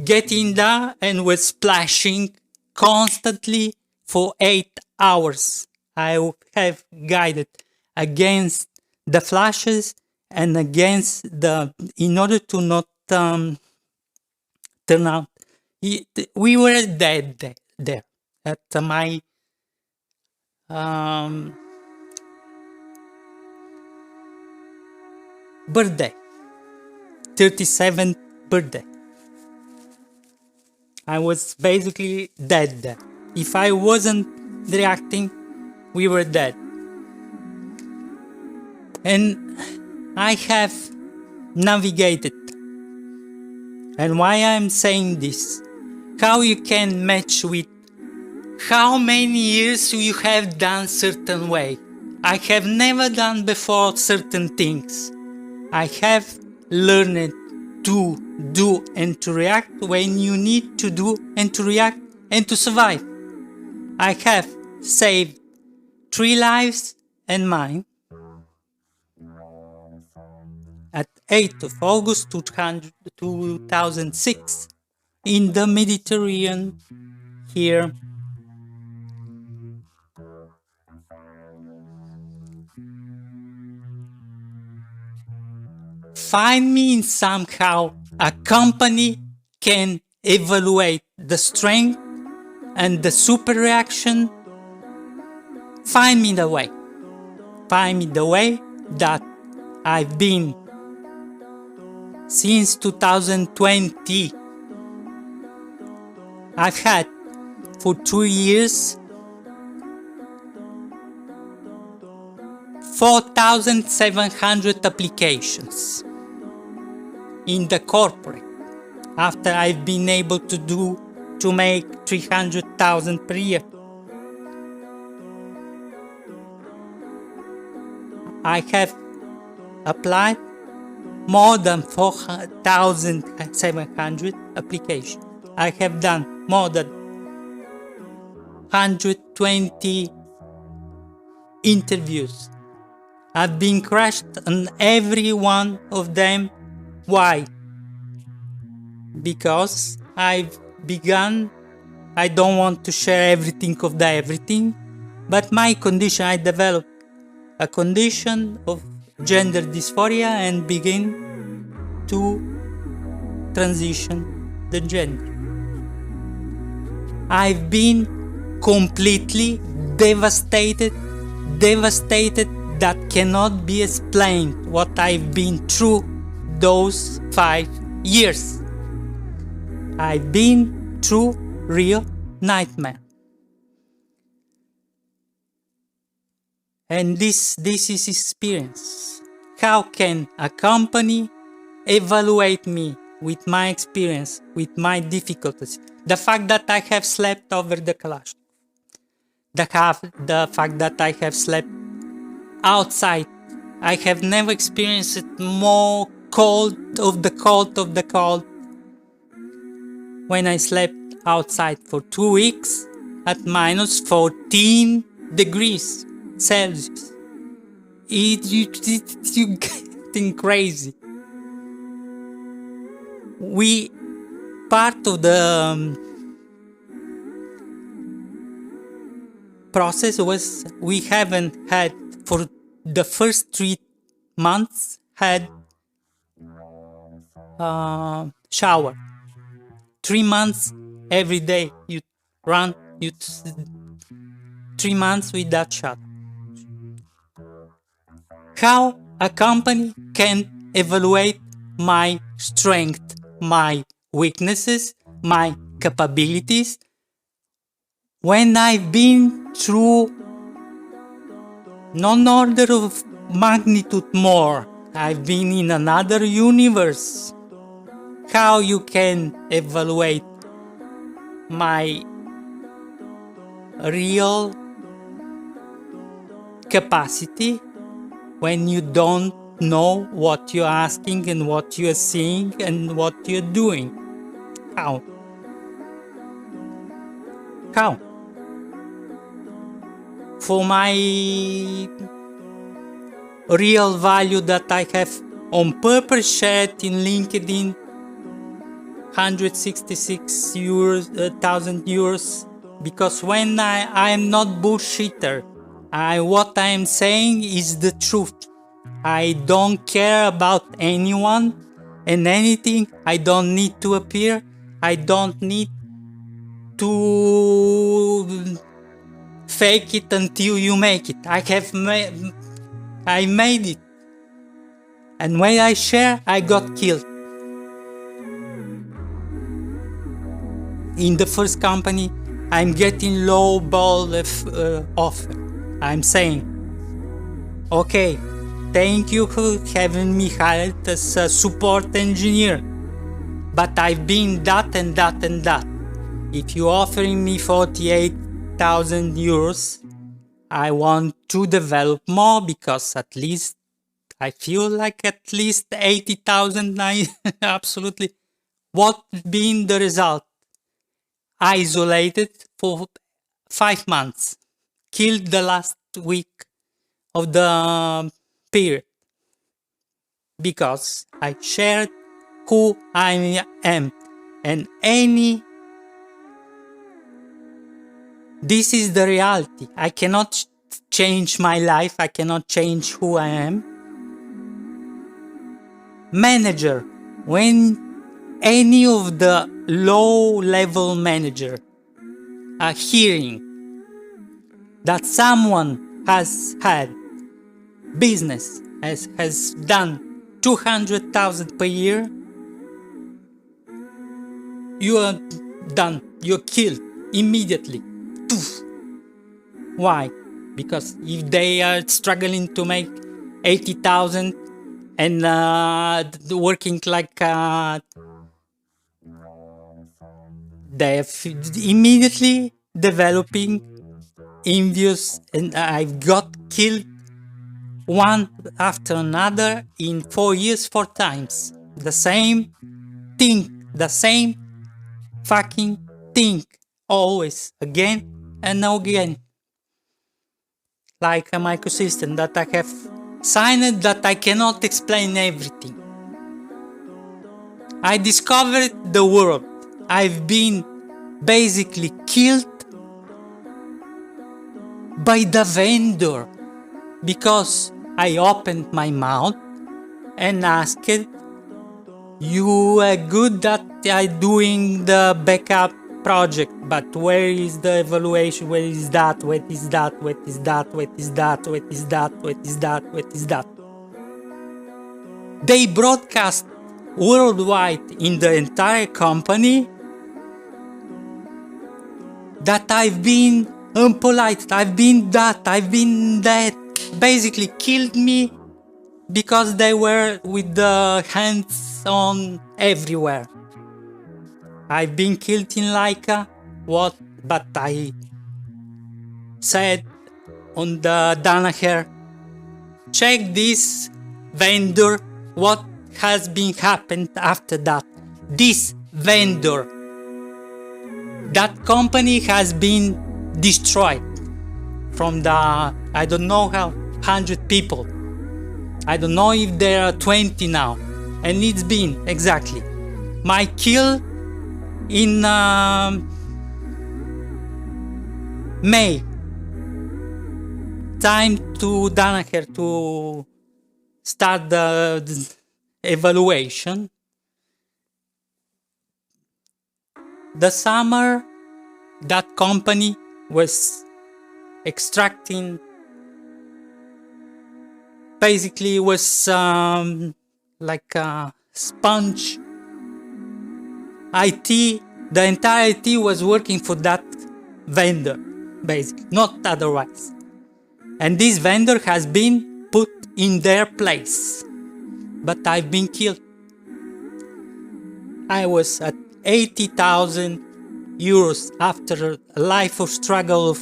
getting there and was splashing constantly for 8 hours. I have guided against the flashes and against in order to not turn out. We were dead there at my birthday, 37th birthday. I was basically dead there. If I wasn't reacting, we were dead. And I have navigated. And why I'm saying this? How you can match with how many years you have done certain way. I have never done before certain things. I have learned to do and to react when you need to do and to react and to survive. I have saved 3 lives and mine at 8th of August 2006 in the Mediterranean here. Find me in somehow a company can evaluate the strength and the super reaction. Find me the way. Find me the way that I've been since 2020. I've had for 2 years 4,700 applications in the corporate, after I've been able to make 300,000 per year. I have applied more than 4,700 applications. I have done more than 120 interviews. I've been crushed on every one of them. Why? Because I don't want to share everything of everything, but my condition, I developed a condition of gender dysphoria and begin to transition the gender. I've been completely devastated that cannot be explained what I've been through those 5 years. I've been through real nightmare. And this is experience. How can a company evaluate me with my experience, with my difficulties? The fact that I have slept over the Kalash, the fact that I have slept outside. I have never experienced it more cold when I slept outside for 2 weeks at minus 14 degrees Celsius. You getting crazy. Part of the process was we haven't had, for the first 3 months, had shower. 3 months every day you run, 3 months without shower. How a company can evaluate my strength, my weaknesses, my capabilities, when I've been through non order of magnitude more? I've been in another universe. How you can evaluate my real capacity when you don't know what you're asking and what you're seeing and what you're doing? How? For my real value that I have on purpose shared in LinkedIn, 166,000 euros, because when I am not bullshitter, what I am saying is the truth. I don't care about anyone and anything. I don't need to appear. I don't need to fake it until you make it. I made it. And when I share, I got killed. In the first company, I'm getting low ball offer. I'm saying, okay, thank you for having me hired as a support engineer, but I've been that and that and that. If you're offering me 48,000 euros, I want to develop more, because at least I feel like at least 80,000. Absolutely. What been the result? Isolated for 5 months. Killed the last week of the period. Because I shared who I am. And this is the reality. I cannot change my life. I cannot change who I am. Manager. When any of the low-level manager are hearing that someone has had business, has done 200,000 per year, you are done. you're killed immediately. Poof. Why? Because if they are struggling to make 80,000 and working like they're immediately developing envious, and I've got killed one after another in 4 years 4 times. The same thing, the same fucking thing, always, again and again. Like a microsystem that I have signed that I cannot explain everything. I discovered the world. I've been basically killed by the vendor because I opened my mouth and asked, you are good at doing the backup project, but where is the evaluation? Where is that? What is that? What is that? What is that? What is that? What is that? What is that? They broadcast worldwide in the entire company that I've been unpolite, I've been that, I've been that. Basically killed me because they were with the hands on everywhere. I've been killed in Laika, but I said on the Danaher, check this vendor, what has been happened after that. This vendor, that company has been destroyed from the, I don't know how, 100 people. I don't know if there are 20 now. And it's been exactly my kill in May. Time to Danaher to start the evaluation. The summer, that company was extracting, basically was like a sponge. IT, the entire IT was working for that vendor, basically, not otherwise. And this vendor has been put in their place. But I've been killed. I was at 80,000 euros after a life of struggle of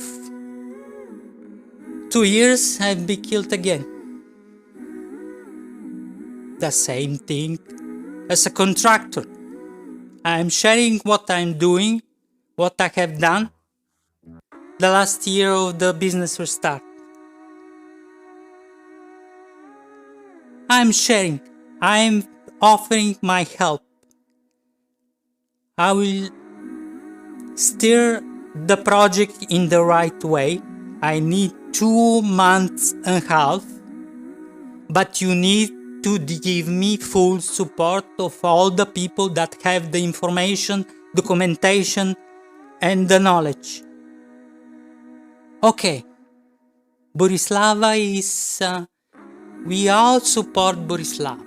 2 years. I've been killed again. The same thing as a contractor. I'm sharing what I'm doing, what I have done the last year of the business restart. I'm sharing. I'm offering my help. I will steer the project in the right way. I need 2 months and a half, but you need to give me full support of all the people that have the information, documentation, and the knowledge. Okay, Borislava is... we all support Borislava.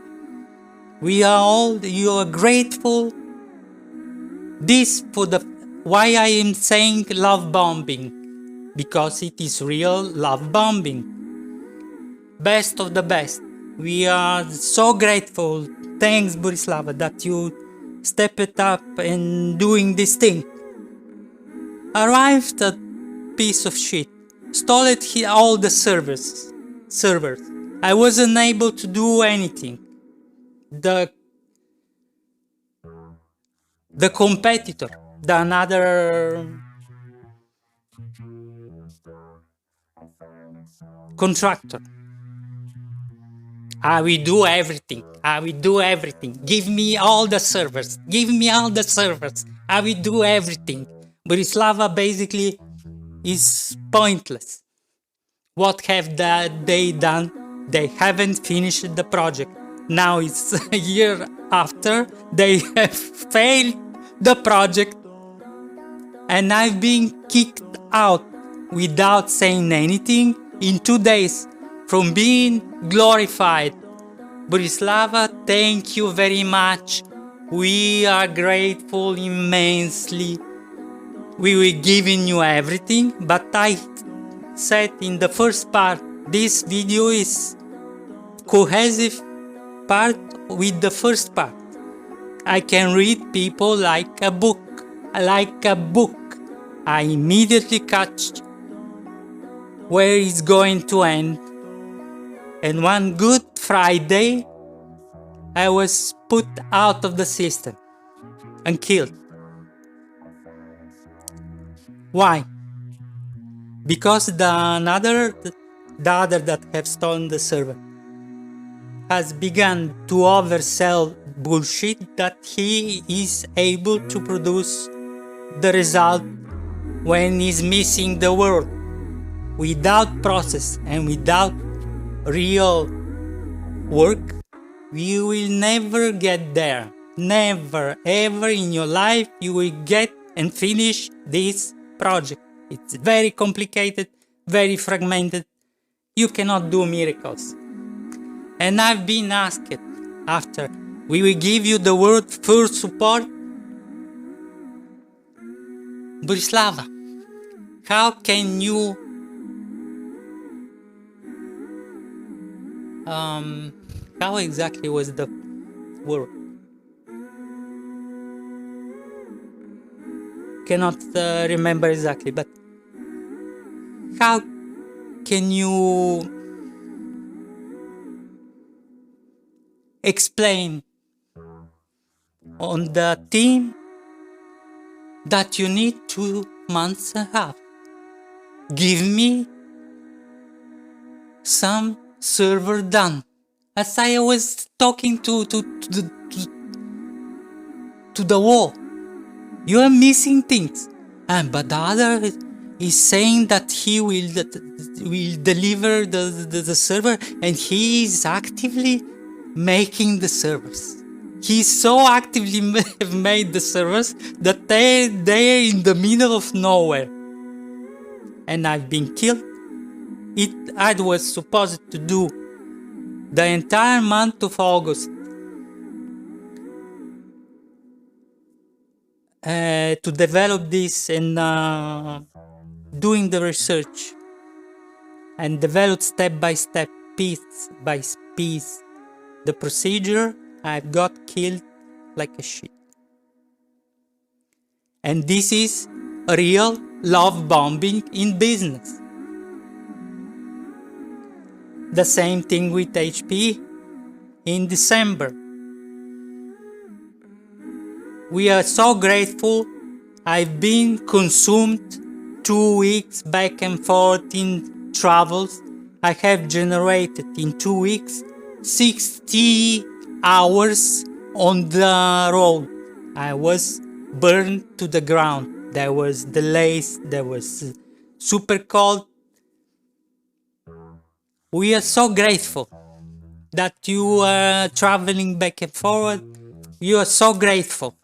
We are all, you are grateful. This for the, why I am saying love bombing, because it is real love bombing. Best of the best. We are so grateful. Thanks, Borislava, that you step it up and doing this thing. Arrived a piece of shit. Stole it all the servers. I wasn't able to do anything. The competitor, the another contractor. I will do everything. I will do everything. Give me all the servers. Give me all the servers. I will do everything. Borislava basically is pointless. What have they done? They haven't finished the project. Now it's a year after they have failed the project, and I've been kicked out without saying anything in 2 days from being glorified. Borislava, thank you very much. We are grateful immensely we were giving you everything, but I said in the first part, this video is cohesive part with the first part. I can read people like a book. I immediately catch where it's going to end. And one good Friday, I was put out of the system and killed. Why? Because the other that have stolen the server has begun to oversell bullshit that he is able to produce the result when he's missing the word. Without process and without real work, you will never get there. Never, ever in your life you will get and finish this project. It's very complicated, very fragmented. You cannot do miracles. And I've been asked after, we will give you the word first support. Borislava, how can you how exactly was the word? Cannot remember exactly, but how can you explain on the team that you need 2 months and a half? Give me some server done. As I was talking to the wall. You are missing things. But the other is saying that he will deliver the server, and he is actively making the servers. He so actively made the servers that they're in the middle of nowhere. And I've been killed. I was supposed to do the entire month of August to develop this and doing the research and develop step by step, piece by piece, the procedure. I got killed like a shit. And this is a real love bombing in business. The same thing with HP in December. We are so grateful. I've been consumed 2 weeks back and forth in travels. I have generated in 2 weeks 60 hours on the road. I was burned to the ground. There was delays. There was super cold. We are so grateful that you are traveling back and forward. You are so grateful.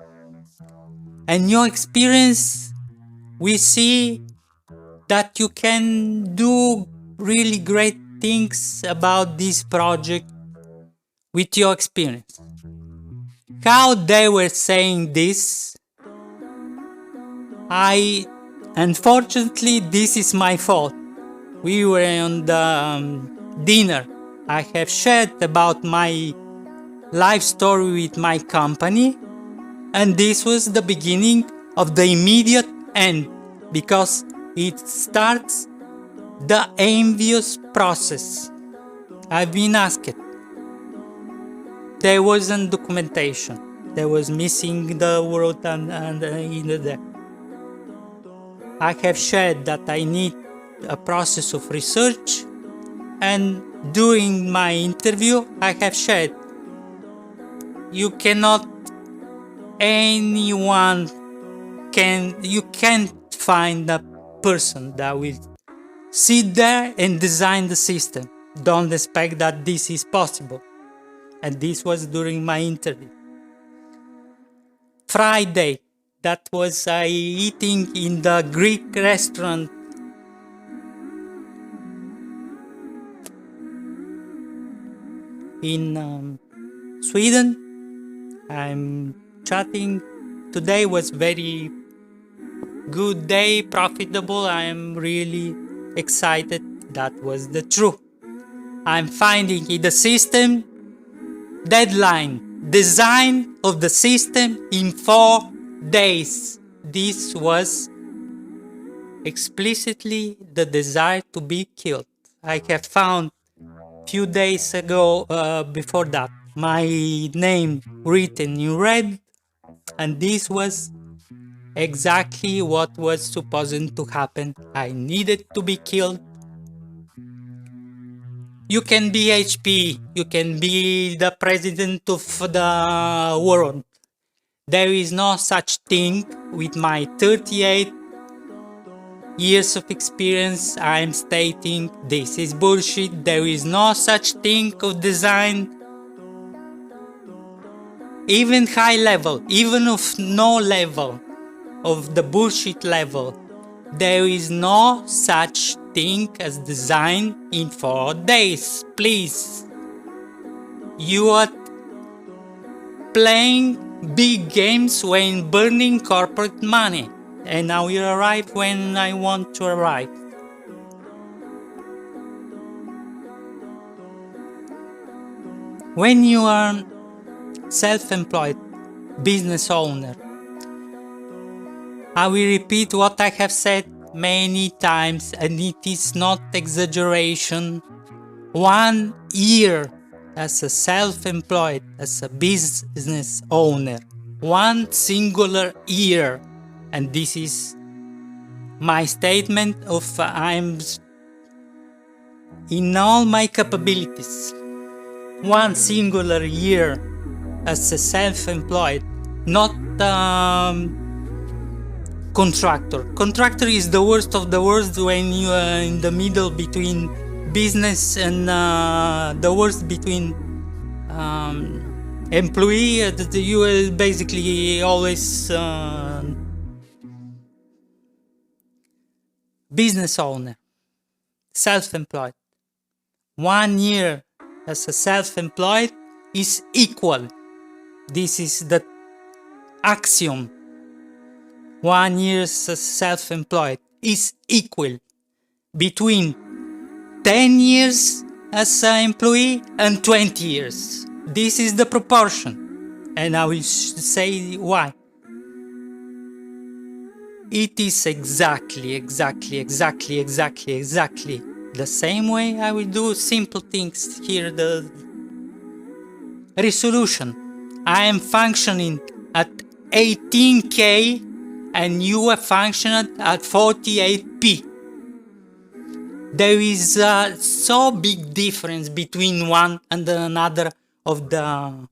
And your experience, we see that you can do really great things about this project with your experience. How they were saying this, unfortunately, this is my fault. We were on the dinner. I have shared about my life story with my company, and this was the beginning of the immediate end, because it starts the envious process. I've been asked. There wasn't documentation. There was missing the word and in the deck. I have shared that I need a process of research, and during my interview I have shared you can't find a person that will sit there and design the system. Don't expect that this is possible. And this was during my interview. Friday, that was I eating in the Greek restaurant in Sweden. I'm chatting. Today was very good day, profitable. I am really excited. That was the truth. I'm finding in the system deadline, design of the system in 4 days. This was explicitly the desire to be killed. I have found few days ago, before that, my name written in red, and this was exactly what was supposed to happen. I needed to be killed. You can be HP, you can be the president of the world. There is no such thing. With my 38 years of experience, I am stating this is bullshit. There is no such thing of design, even high level, even of no level of the bullshit level. There is no such thing as design in 4 days. Please, you are playing big games when burning corporate money, and I will arrive when I want to arrive. When you are self-employed business owner, I will repeat what I have said many times, and it is not exaggeration. 1 year as a self-employed, as a business owner, 1 singular year, and this is my statement of I'm in all my capabilities. 1 singular year as a self-employed, not contractor. Contractor is the worst of the worst when you are in the middle between business and the worst between employee. You will basically always business owner, self-employed. 1 year as a self-employed is equal. This is the axiom. 1 year as a self-employed is equal between 10 years as an employee and 20 years. This is the proportion, and I will say why. It is exactly the same way I will do simple things here. The resolution. I am functioning at 18K and you are functioning at 48p. There is a so big difference between one and another of the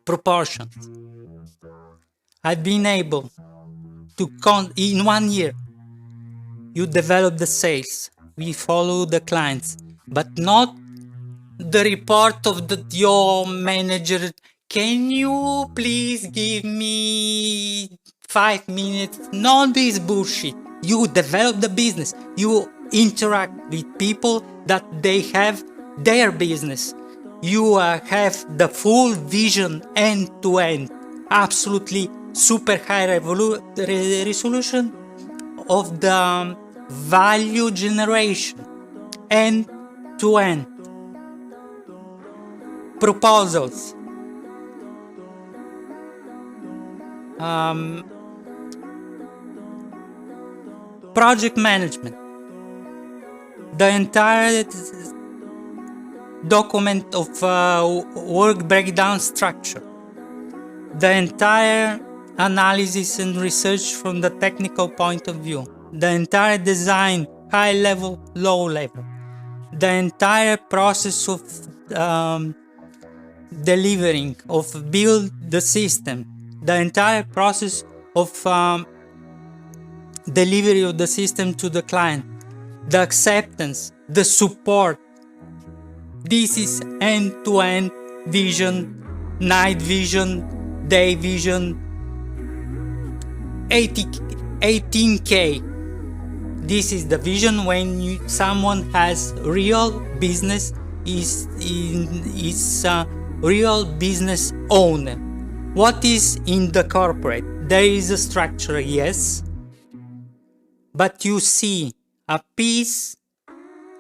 proportions. I've been able to in 1 year you develop the sales, we follow the clients, but not the report of your manager. Can you please give me 5 minutes? Not this bullshit. You develop the business. You interact with people that they have their business. You have the full vision end to end. Absolutely super high resolution of the value generation end to end. Proposals. Project management. The entire document of work breakdown structure. The entire analysis and research from the technical point of view. The entire design, high level, low level. The entire process of delivering, of build the system. The entire process of delivery of the system to the client. The acceptance, the support. This is end-to-end vision, night vision, day vision, 18K. This is the vision when someone has real business, is a real business owner. What is in the corporate? There is a structure, yes, but you see a piece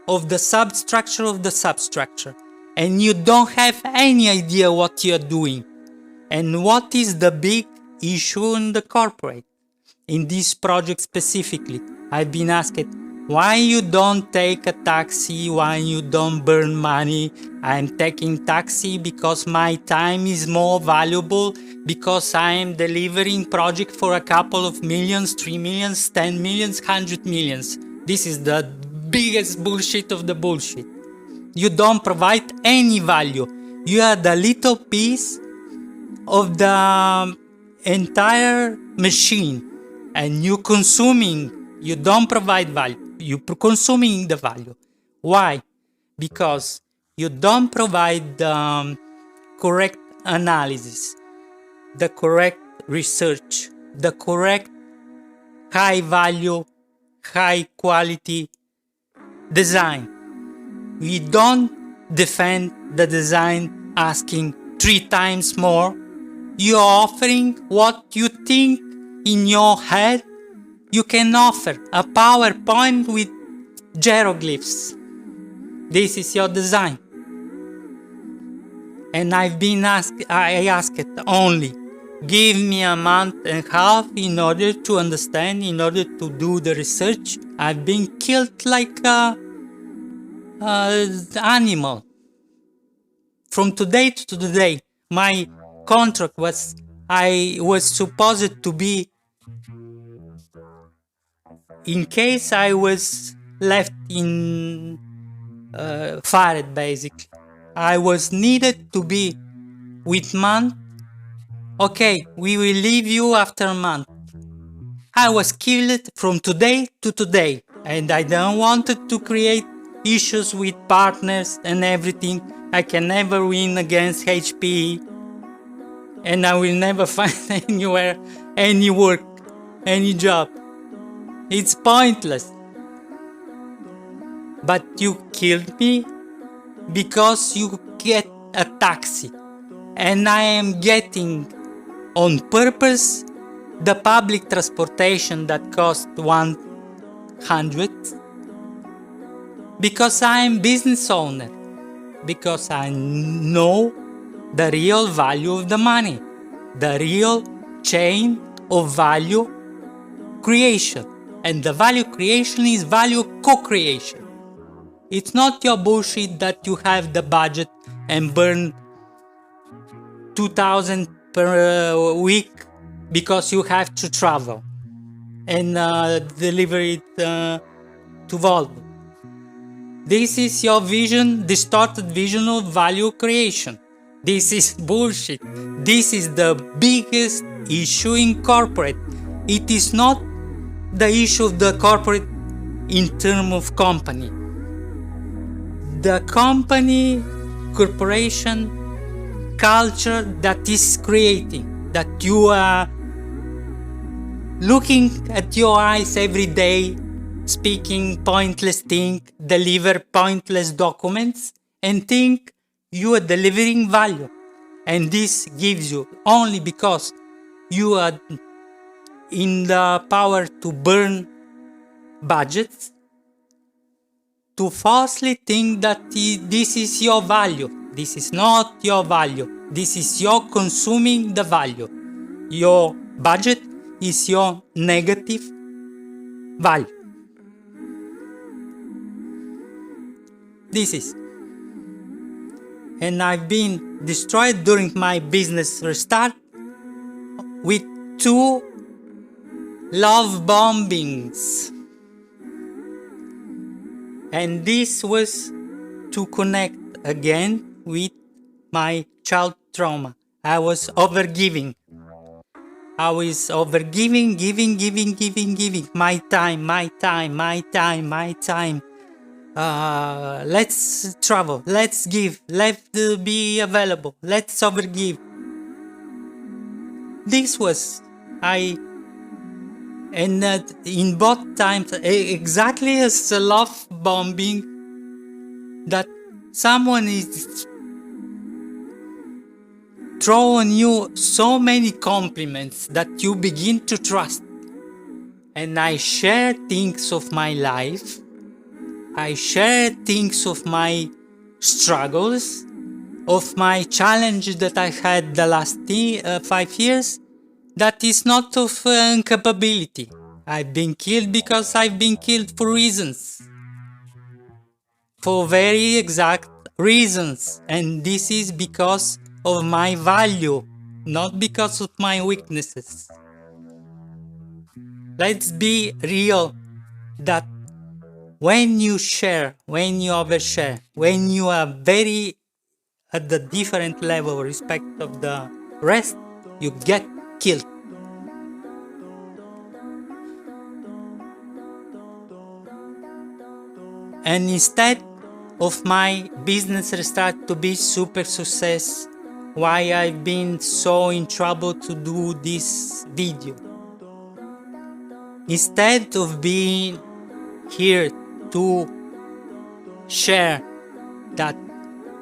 of the substructure of the substructure, and you don't have any idea what you're doing. And what is the big issue in the corporate? In this project specifically, I've been asked, why you don't take a taxi, why you don't burn money? I'm taking taxi because my time is more valuable, because I am delivering project for a couple of millions, 3 millions, 10 millions, 100 millions. This is the biggest bullshit of the bullshit. You don't provide any value. You are the little piece of the entire machine, and you consuming. You don't provide value. You consuming the value. Why? Because you don't provide the correct analysis, the correct research, the correct high value, high quality design. We don't defend the design asking 3 times more. You're offering what you think in your head you can offer, a PowerPoint with hieroglyphs. This is your design. And I asked only, give me a month and a half in order to understand, in order to do the research. I've been killed like an animal. From today to today, my contract was, I was supposed to be, in case I was left in fired basically, I was needed to be with month. Okay, we will leave you after a month. I was killed from today to today, and I don't wanted to create issues with partners and everything. I can never win against HPE, and I will never find anywhere any work, any job. It's pointless. But you killed me because you get a taxi, and I am getting on purpose the public transportation that cost 100, because I am business owner, because I know the real value of the money, the real chain of value creation. And the value creation is value co-creation. It's not your bullshit that you have the budget and burn 2,000 per week because you have to travel and deliver it to Volvo. This is your vision, distorted vision of value creation. This is bullshit. This is the biggest issue in corporate. It is not the issue of the corporate in terms of company. The company, corporation, culture that is creating, that you are looking at your eyes every day, speaking pointless things, deliver pointless documents, and think you are delivering value. And this gives you only because you are in the power to burn budgets, to falsely think that this is your value. This is not your value. This is your consuming the value. Your budget is your negative value. This is. And I've been destroyed during my business restart with 2 love bombings. And this was to connect again with my child trauma. I was overgiving. I was overgiving, giving. My time. Let's travel, let's give, let's be available, let's overgive. This was and in both times, exactly as a love bombing, that someone is throw on you so many compliments that you begin to trust. And I share things of my life. I share things of my struggles, of my challenge that I had the last 5 years. That is not of incapability. I've been killed because I've been killed for reasons. For very exact reasons. And this is because of my value, not because of my weaknesses. Let's be real that when you share, when you overshare, when you are very at the different level respect of the rest, you get killed. And instead of my business restart to be super success, why I've been so in trouble to do this video. Instead of being here to share that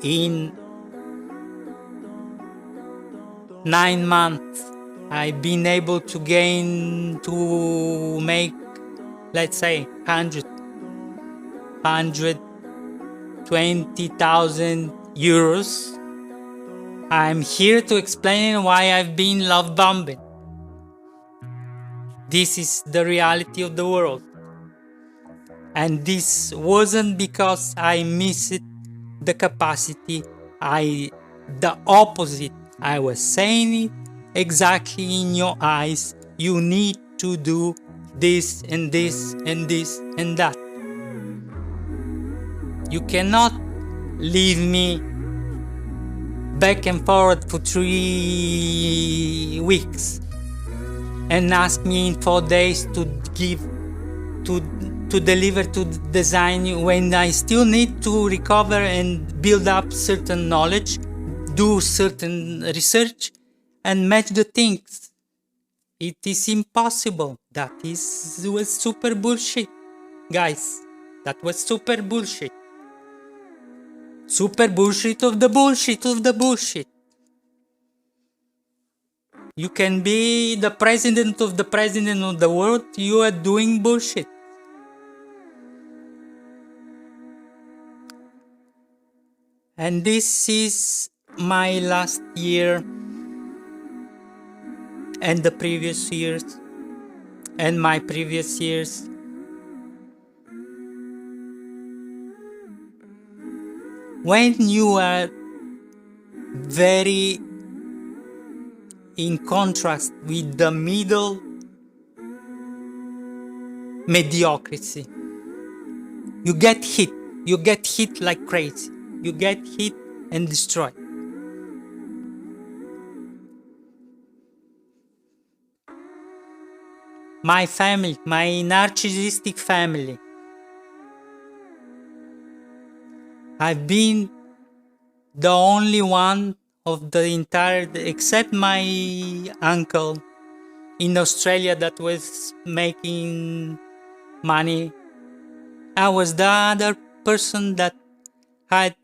in 9 months I've been able to make, let's say, 120,000 euros. I'm here to explain why I've been love bombing. This is the reality of the world. And this wasn't because I missed the capacity. The opposite. I was saying it exactly in your eyes. You need to do this and this and this and that. You cannot leave me back and forward for 3 weeks and ask me in 4 days to deliver to design when I still need to recover and build up certain knowledge, do certain research and match the things. It is impossible. That was super bullshit, guys. That was super bullshit. Super bullshit of the bullshit of the bullshit. You can be the president of the world, you are doing bullshit. And this is my last year and the previous years and my previous years. When you are very in contrast with the middle mediocrity, you get hit. You get hit like crazy. You get hit and destroyed. My family, my narcissistic family, I've been the only one of the entire, except my uncle in Australia that was making money. I was the other person that have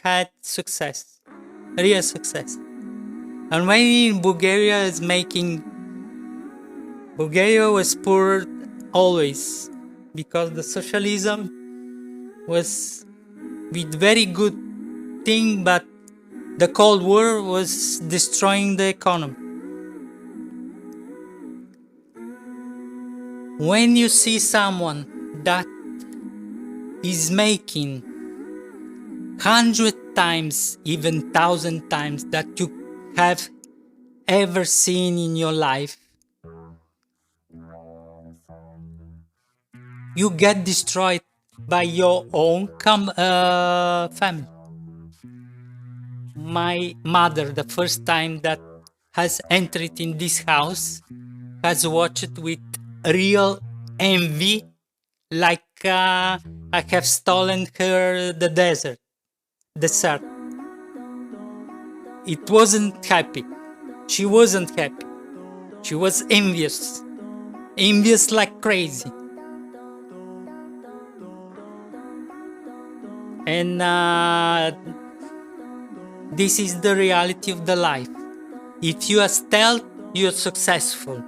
had success, real success. And when in Bulgaria was poor always, because the socialism was with very good thing, but the Cold War was destroying the economy. When you see someone that is making 100 times, even 1,000 times that you have ever seen in your life, you get destroyed by your own family. My mother, the first time that has entered in this house, has watched with real envy, like I have stolen her the dessert. It wasn't happy. She wasn't happy. She was envious. Envious like crazy. And this is the reality of the life. If you are stealth, you're successful.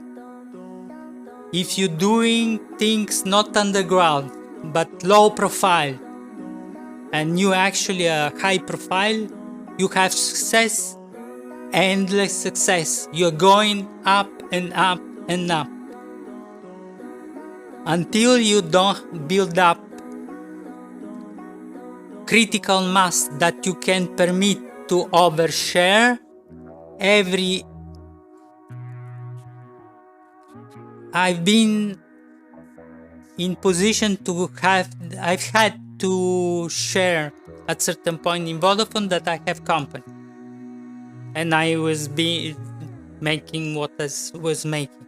If you're doing things not underground, but low profile, and you actually are high profile, you have success, endless success. You're going up and up and up until you don't build up critical mass that you can permit to overshare I've been in position to I've had to share at certain point in Vodafone that I have company, and I was making what I was making.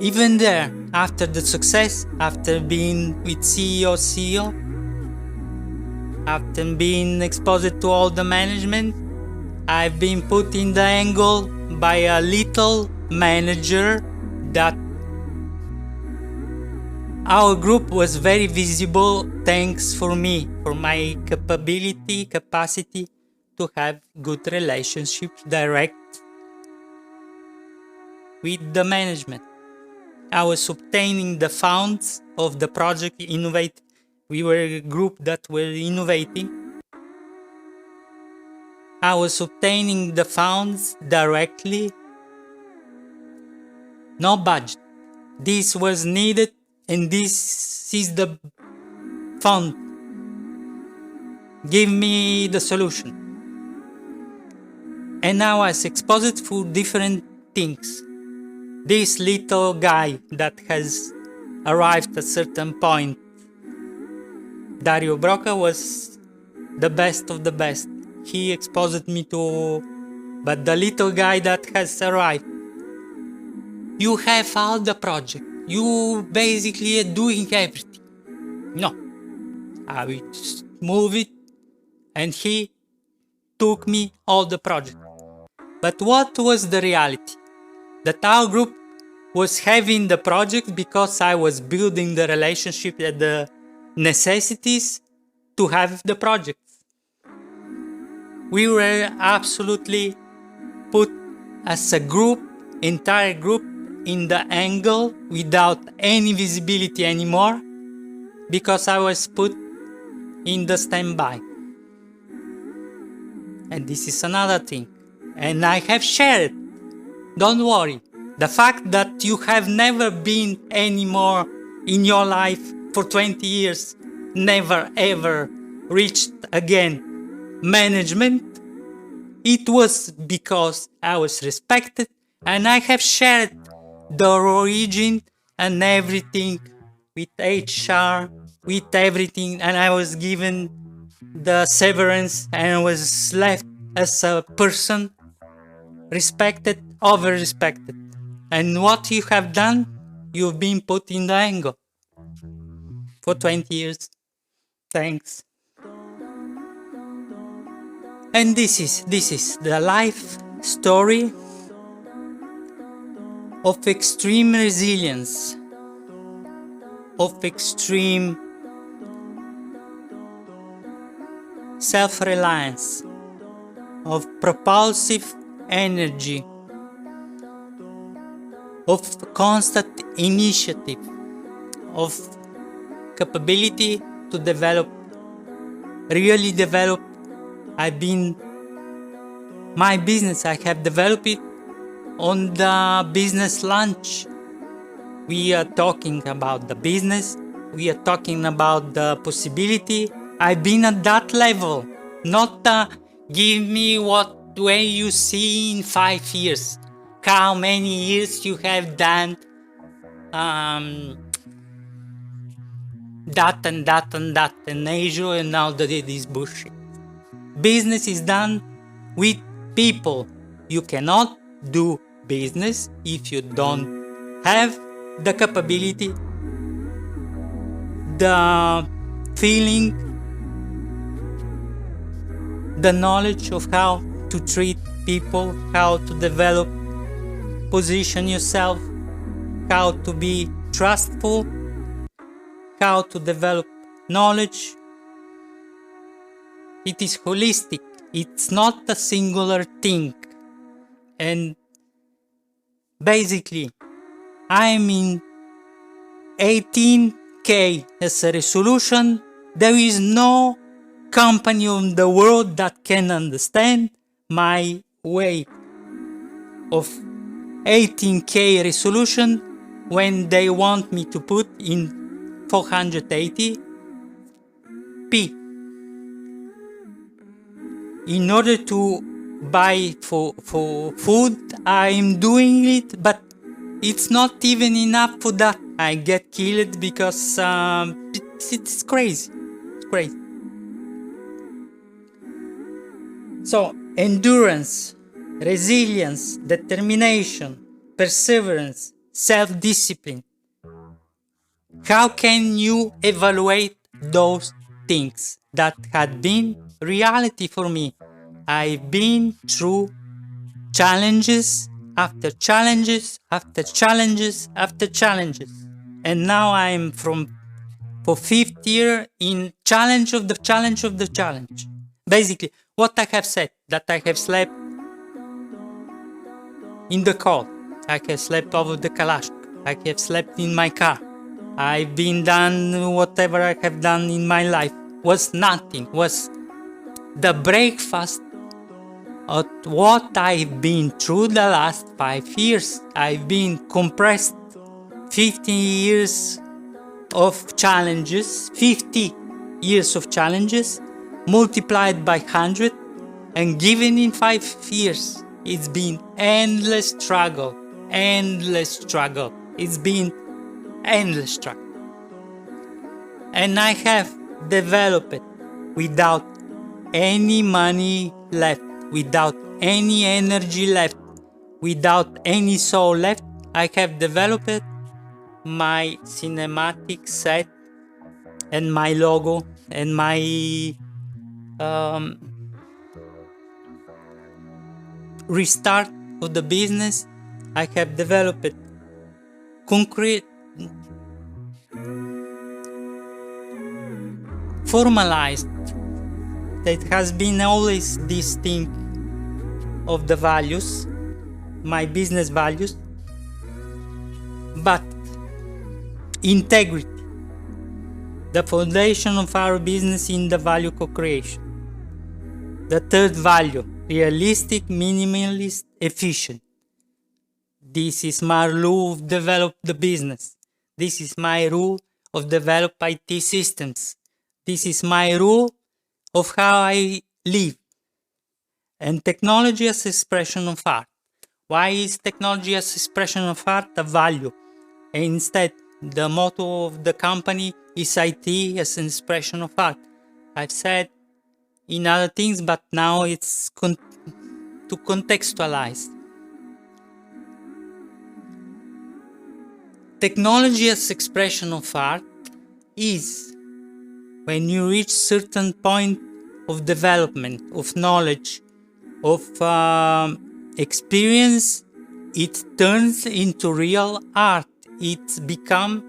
Even there, after the success, after being with CEO, after being exposed to all the management, I've been put in the angle by a little manager that our group was very visible thanks for me, for my capacity to have good relationships direct with the management. I was obtaining the funds of the project Innovate. We were a group that were innovating. I was obtaining the funds directly. No budget. This was needed, and this is the fund. Give me the solution. And now I was exposed to different things. This little guy that has arrived at a certain point, Dario Broca, was the best of the best. He exposed me to, but the little guy that has arrived, you have all the project. You basically are doing everything. No, I will just move it, and he took me all the project. But what was the reality? That our group was having the project because I was building the relationship and the necessities to have the project. We were absolutely put as a group, entire group, in the angle without any visibility anymore because I was put in the standby. And this is another thing. And I have shared. Don't worry. The fact that you have never been anymore in your life for 20 years, never ever reached again management, it was because I was respected and I have shared the origin and everything with HR, with everything, and I was given the severance and I was left as a person respected, over-respected. And what you have done, you've been put in the angle for 20 years. Thanks. And this is the life story of extreme resilience, of extreme self-reliance, of propulsive energy, of constant initiative, of capability to develop, really develop. My business, I have developed it on the business lunch. We are talking about the business, we are talking about the possibility. I've been at that level, not give me what way you see in 5 years, how many years you have done that and that and that and Asia and all this bullshit. Business is done with people. You cannot do business if you don't have the capability, the feeling, the knowledge of how to treat people, how to develop, position yourself, how to be trustful, how to develop knowledge. It is holistic. It's not a singular thing. And basically, I'm in 18K as a resolution. There is no company in the world that can understand my way of 18K resolution when they want me to put in 480p. In order to buy for food, I'm doing it, but it's not even enough for that. I get killed because it's crazy. It's crazy. So, endurance, resilience, determination, perseverance, self-discipline. How can you evaluate those things that had been reality for me? I've been through challenges after challenges after challenges after challenges. And now I'm for fifth year in challenge of the challenge of the challenge. Basically, what I have said, that I have slept in the cold, I have slept over the Kalashnikov, I have slept in my car, I've been done whatever I have done in my life, was nothing, was the breakfast of what I've been through the last 5 years. I've been compressed 50 years of challenges, 50 years of challenges, multiplied by 100 and given in 5 years. It's been endless struggle, endless struggle. It's been endless struggle. And I have developed without any money left, without any energy left, without any soul left. I have developed my cinematic set and my logo and my restart of the business. I have developed concrete, formalized. That has been always this thing of the values, my business values, but integrity, the foundation of our business in the value co-creation. The third value, realistic, minimalist, efficient. This is my rule of develop the business. This is my rule of develop IT systems. This is my rule of how I live. And technology as expression of art. Why is technology as expression of art a value? And instead, the motto of the company is IT as an expression of art. I've said in other things, but now it's to contextualize. Technology as expression of art is when you reach certain point of development, of knowledge, of experience, it turns into real art. It's become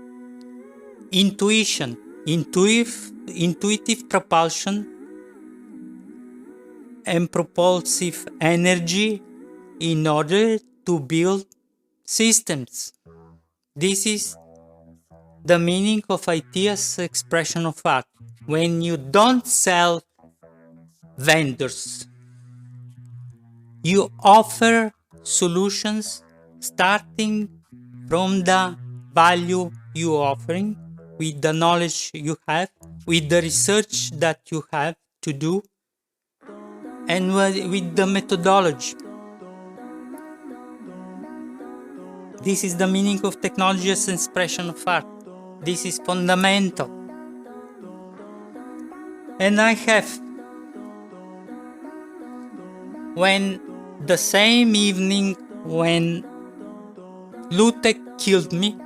intuition, intuitive propulsion and propulsive energy in order to build systems. This is the meaning of IT as expression of art. When you don't sell vendors, you offer solutions starting from the value you're offering, with the knowledge you have, with the research that you have to do, and with the methodology. This is the meaning of technology as an expression of art. This is fundamental. And I have, when the same evening when Lutek killed me,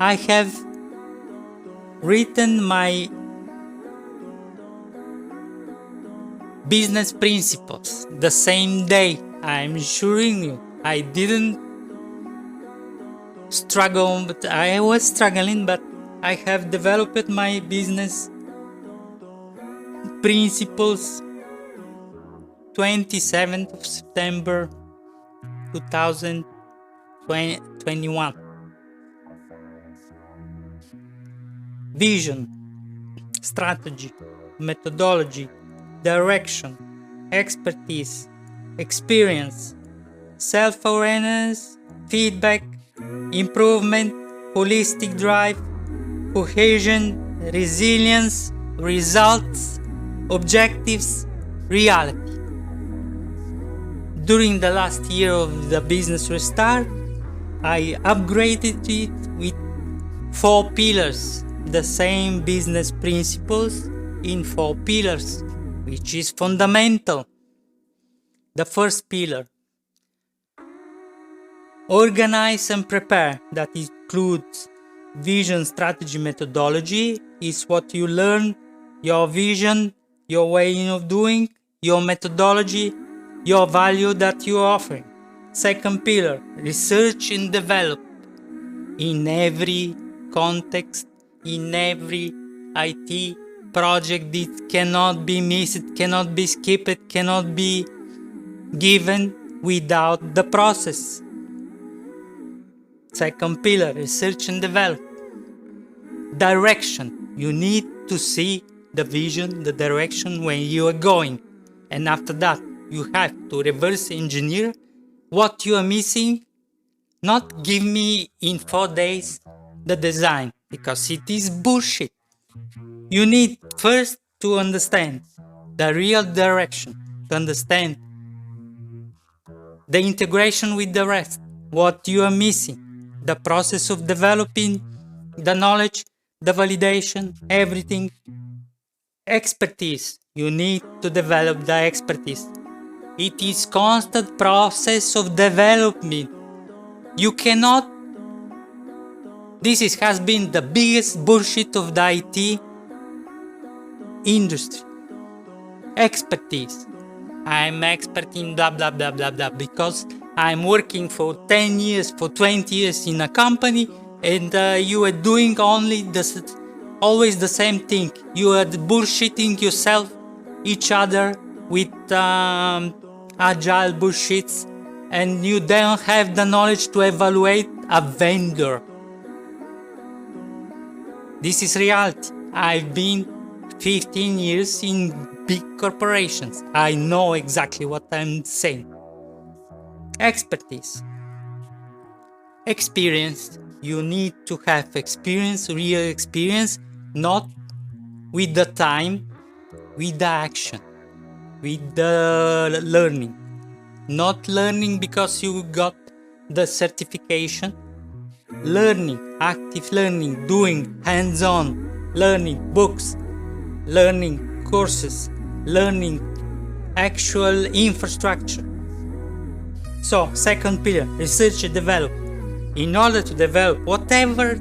I have written my business principles the same day. I'm assuring you, I didn't struggle, but I was struggling, but I have developed my business principles, 27th of September 2021. Vision, strategy, methodology, direction, expertise, experience, self-awareness, feedback, improvement, holistic drive, cohesion, resilience, results, objectives, reality. During the last year of the business restart, I upgraded it with 4 pillars, the same business principles in 4 pillars, which is fundamental. The first pillar, organize and prepare, that includes vision, strategy, methodology, is what you learn, your vision, your way of doing, your methodology, your value that you are offering. Second pillar, research and develop. In every context, in every IT project, it cannot be missed, cannot be skipped, cannot be given without the process. Second pillar, research and develop. Direction. You need to see the vision, the direction where you are going. And after that, you have to reverse engineer what you are missing. Not give me in 4 days the design, because it is bullshit. You need first to understand the real direction, to understand the integration with the rest, what you are missing, the process of developing the knowledge, the validation, everything. Expertise. You need to develop the expertise. It is constant process of development. You cannot. Has been the biggest bullshit of the IT industry. Expertise. I'm expert in blah blah blah blah blah because I'm working for 10 years, for 20 years in a company, and you are doing always the same thing. You are bullshitting yourself, each other with agile bullshits, and you don't have the knowledge to evaluate a vendor. This is reality. I've been 15 years in big corporations. I know exactly what I'm saying. Expertise. Experience. You need to have experience, real experience, not with the time, with the action, with the learning. Not learning because you got the certification. Learning, active learning, doing hands-on, learning books, learning courses, learning actual infrastructure. So, second pillar, research and develop. In order to develop whatever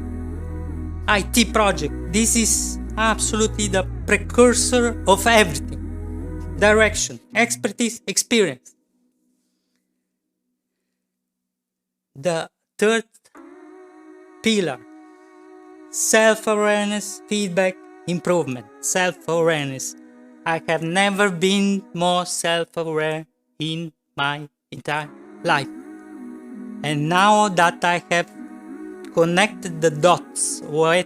IT project, this is absolutely the precursor of everything. Direction, expertise, experience. The third pillar, self-awareness, feedback, improvement. Self-awareness. I have never been more self-aware in my entire life. And now that I have connected the dots where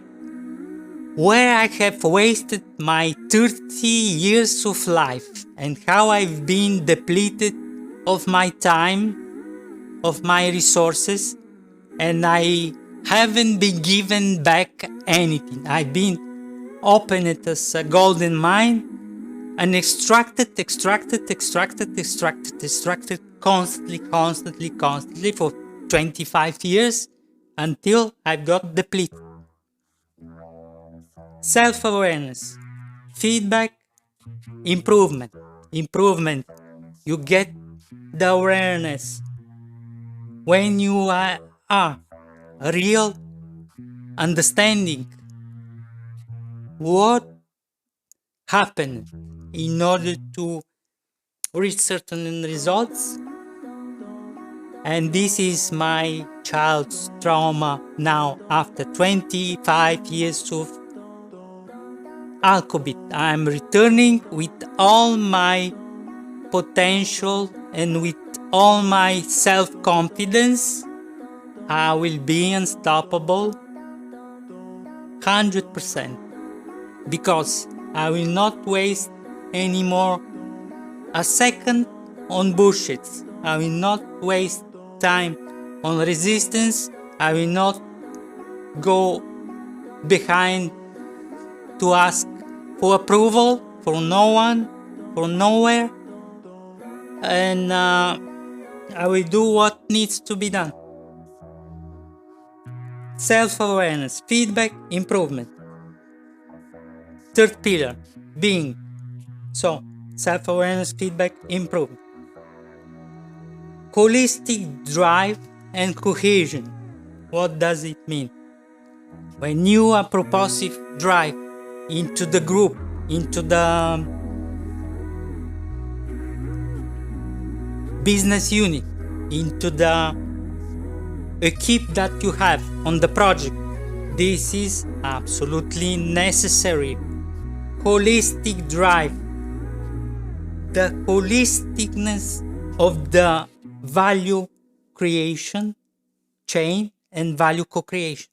I have wasted my 30 years of life and how I've been depleted of my time, of my resources, and I haven't been given back anything. I've been opened as a golden mine and extracted constantly for 25 years until I got depleted. Self-awareness, feedback, improvement. You get the awareness when you are real understanding what happened in order to reach certain results. And this is my child's trauma now after 25 years of Alqubit. I'm returning with all my potential and with all my self-confidence. I will be unstoppable 100% because I will not waste anymore a second on bullshit. I will not waste time on resistance. I will not go behind to ask for approval for no one, for nowhere, and I will do what needs to be done. Self-awareness, feedback, improvement. Third pillar, being. So, self-awareness, feedback, improvement. Holistic drive and cohesion. What does it mean? When you are purposive drive into the group, into the business unit, into the equip that you have on the project, this is absolutely necessary. Holistic drive, the holisticness of the value creation chain and value co-creation.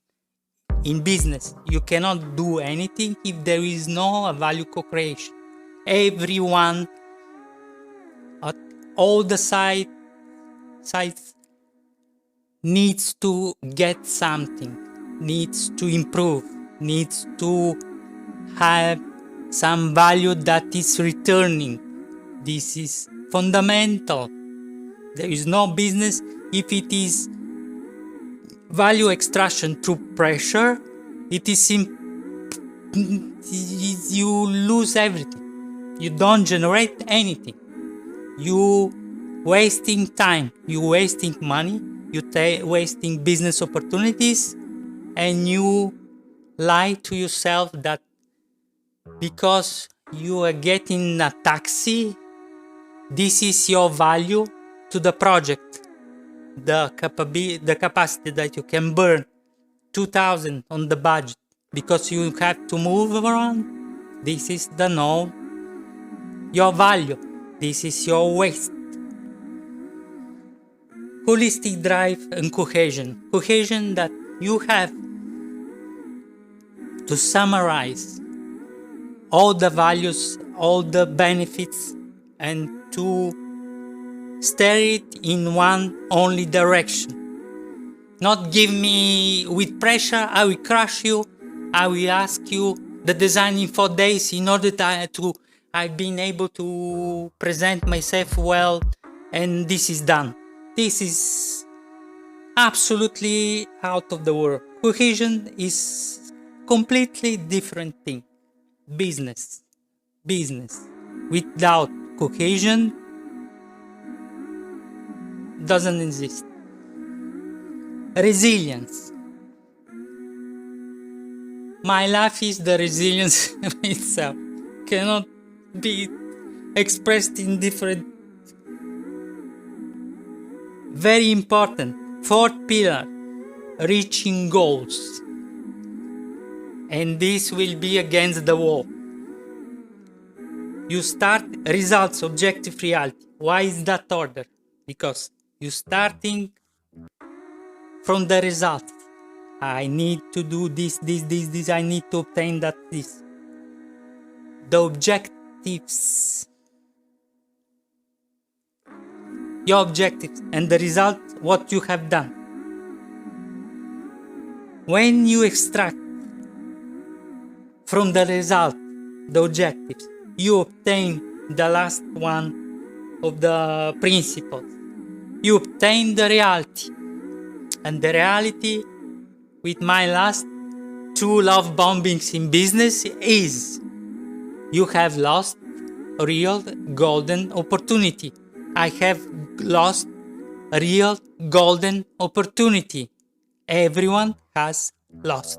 In business, you cannot do anything if there is no value co-creation. Everyone at all the sites needs to get something, needs to improve, needs to have some value that is returning. This is fundamental. There is no business if it is value extraction through pressure. It is you lose everything. You don't generate anything. You wasting time, you wasting money, you wasting business opportunities, and you lie to yourself that because you are getting a taxi, this is your value to the project. The capacity that you can burn 2,000 on the budget because you have to move around. This is the no, your value. This is your waste. Holistic drive and cohesion. Cohesion that you have to summarize all the values, all the benefits, and to steer it in one only direction. Not give me with pressure, I will crush you, I will ask you the design in 4 days in order to I've been able to present myself well, and this is done. This is absolutely out of the world. Cohesion is completely different thing. Business. Without cohesion doesn't exist. Resilience. My life is the resilience itself. Cannot be expressed in different. Very important. Fourth pillar, reaching goals. And this will be against the wall. You start results, objective, reality. Why is that order? Because you're starting from the result. I need to do this, I need to obtain that, this. The objectives. Your objectives and the result, what you have done. When you extract from the result, the objectives, you obtain the last one of the principles. You obtain the reality. And the reality with my last 2 love bombings in business is you have lost a real golden opportunity. I have lost a real golden opportunity. Everyone has lost.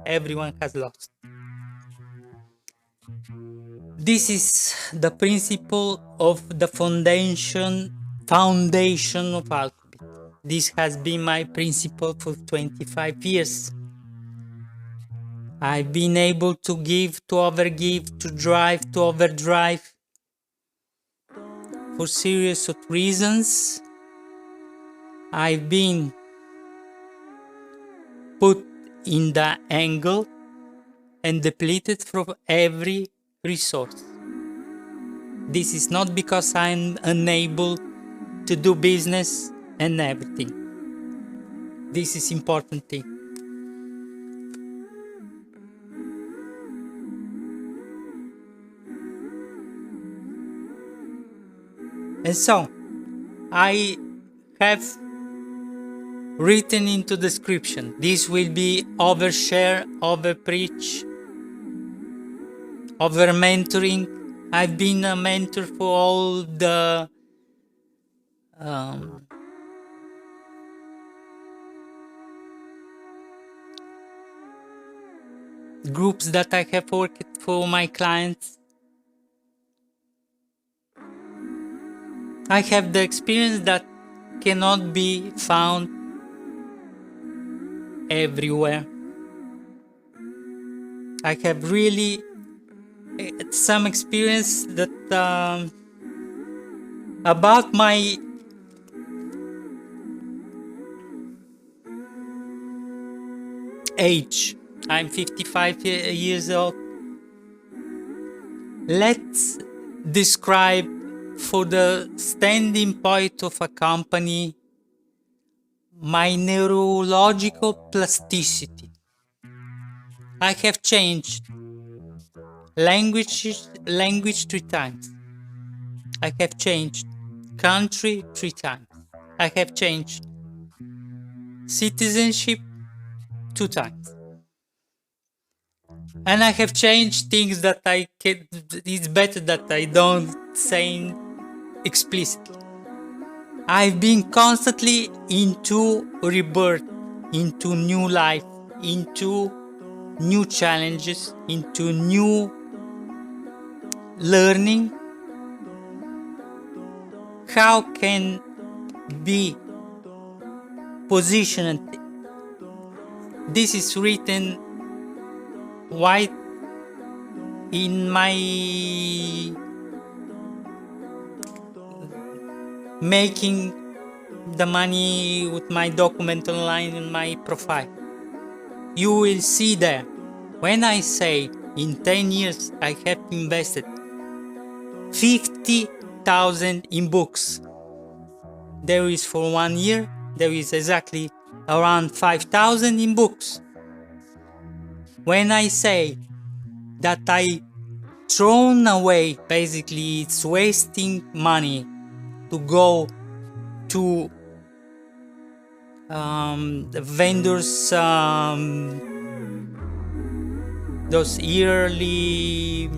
Everyone has lost. This is the principle of the foundation of Alqubit. This has been my principle for 25 years. I've been able to give, to overgive, to drive, to overdrive for serious reasons. I've been put in the angle and depleted from every resource. This is not because I'm unable to do business and everything. This is important thing. And so, I have written into description. This will be overshare, overpreach, over mentoring. I've been a mentor for all the groups that I have worked for my clients. I have the experience that cannot be found everywhere. I have really some experience that about my age. I'm 55 years old. Let's describe for the standing point of a company my neurological plasticity. I have changed language 3 times. I have changed country 3 times. I have changed citizenship 2 times. And I have changed things that it's better that I don't say explicitly. I've been constantly into rebirth, into new life, into new challenges, into new learning. How can be positioned? This is written white in my making the money with my document online in my profile. You will see there when I say in 10 years I have invested 50,000 in books. There is for 1 year, there is exactly around 5,000 in books. When I say that I thrown away, basically it's wasting money to go to the vendors, those yearly,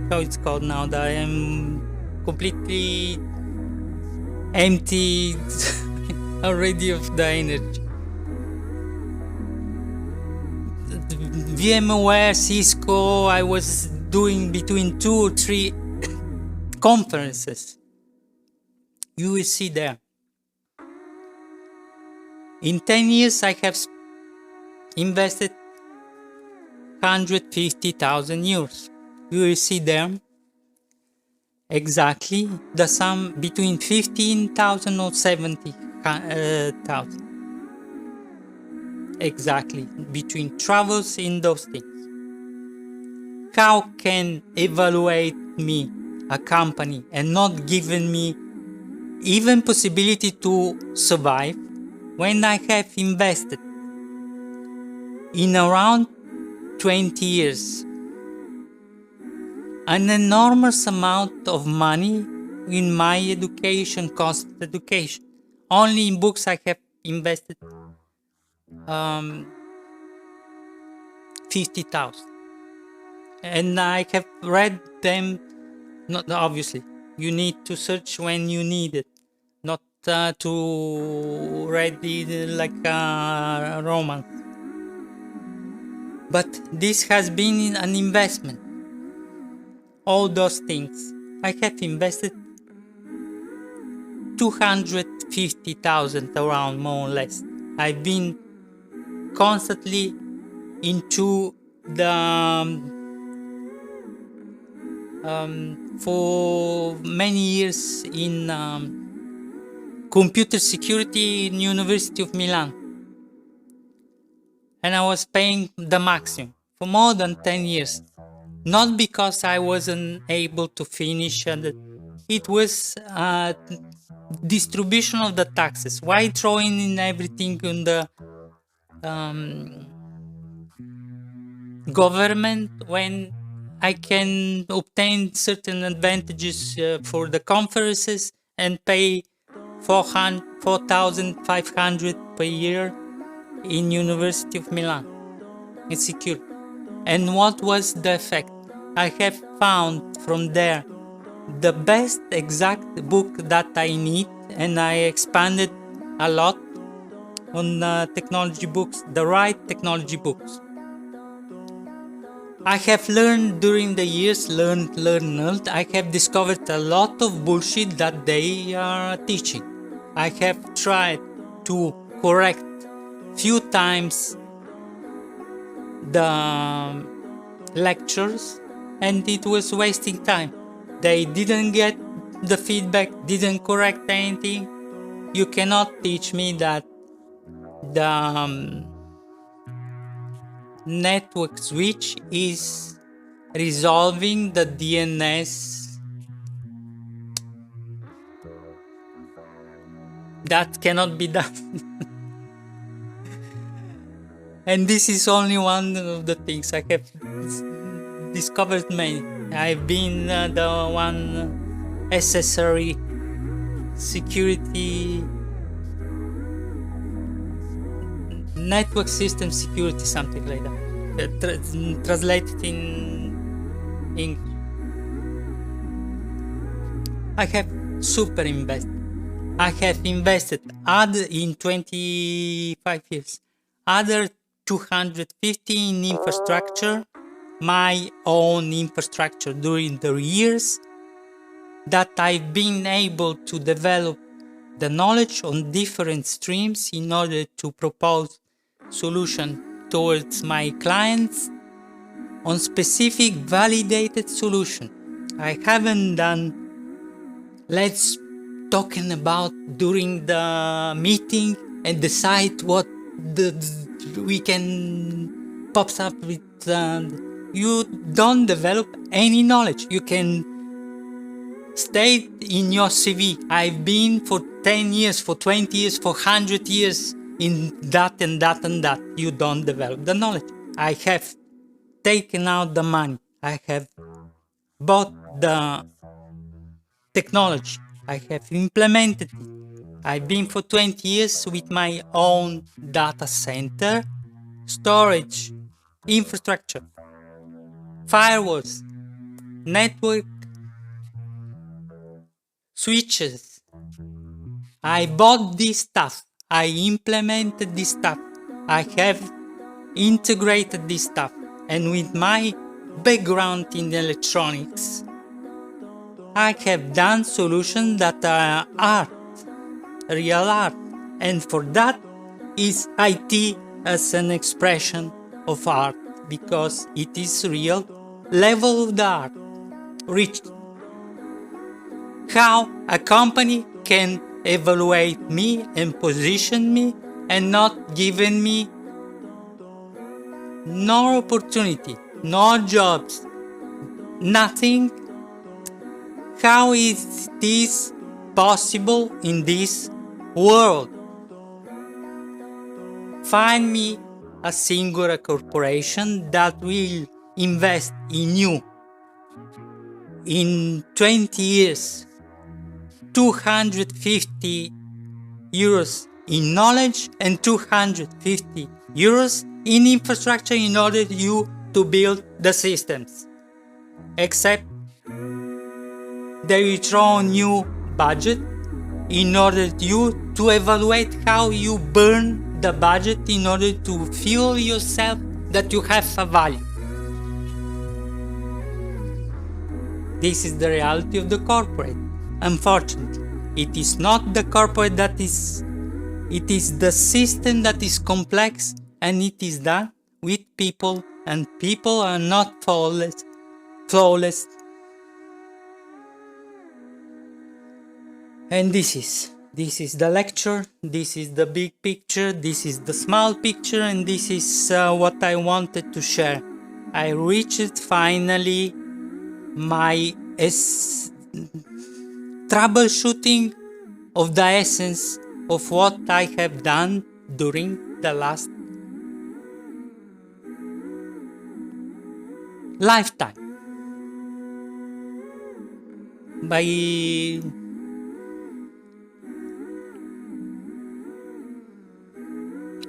how it's called now, that I am completely empty already of the energy. VMware, Cisco, I was doing between 2 or 3 conferences. You will see there. In 10 years, I have invested 150,000 euros. You will see there exactly the sum between 15,000 or 70,000. Exactly, between travels in those things. How can evaluate me a company and not giving me even possibility to survive when I have invested in around 20 years an enormous amount of money in my education, cost education. Only in books I have invested 50,000, and I have read them. Not obviously, you need to search when you need it, not to read it like a romance. But this has been an investment. All those things I have invested 250,000 around, more or less. I've been constantly into for many years in computer security in University of Milan, and I was paying the maximum for more than 10 years. Not because I wasn't able to finish, and it was distribution of the taxes. Why throwing in everything on the government when I can obtain certain advantages for the conferences and pay 4,500 per year in University of Milan? It's secure. And what was the effect? I have found from there the best exact book that I need, and I expanded a lot on technology books, the right technology books. I have learned during the years, learned. I have discovered a lot of bullshit that they are teaching. I have tried to correct few times the lectures, and it was wasting time. They didn't get the feedback, didn't correct anything. You cannot teach me that the network switch is resolving the DNS. That cannot be done. And this is only one of the things I have discovered many. I've been the one SSRE security, network system security, something like that, translated in English. I have super invested. I have invested in 25 years, other 250 in infrastructure, my own infrastructure during the years that I've been able to develop the knowledge on different streams in order to propose solution towards my clients on specific validated solution. I haven't done let's talking about during the meeting and decide what we can pops up with. You don't develop any knowledge. You can state in your CV, I've been for 10 years, for 20 years, for 100 years in that and that and that. You don't develop the knowledge. I have taken out the money. I have bought the technology. I have implemented it. I've been for 20 years with my own data center, storage, infrastructure, firewalls, network, switches. I bought this stuff. I implemented this stuff. I have integrated this stuff. And with my background in electronics, I have done solutions that are art, real art. And for that is IT as an expression of art, because it is real level of the art reached. How a company can evaluate me and position me and not giving me no opportunity, no jobs, nothing. How is this possible in this world? Find me a singular corporation that will invest in you in 20 years, 250 euros in knowledge and 250 euros in infrastructure in order you to build the systems. Except they will throw on you budget in order you to evaluate how you burn the budget in order to fuel yourself that you have a value. This is the reality of the corporate. Unfortunately, it is not the corporate that is, it is the system that is complex, and it is done with people and people are not flawless. And this is the lecture, this is the big picture, this is the small picture, and this is what I wanted to share. I reached finally my troubleshooting of the essence of what I have done during the last lifetime.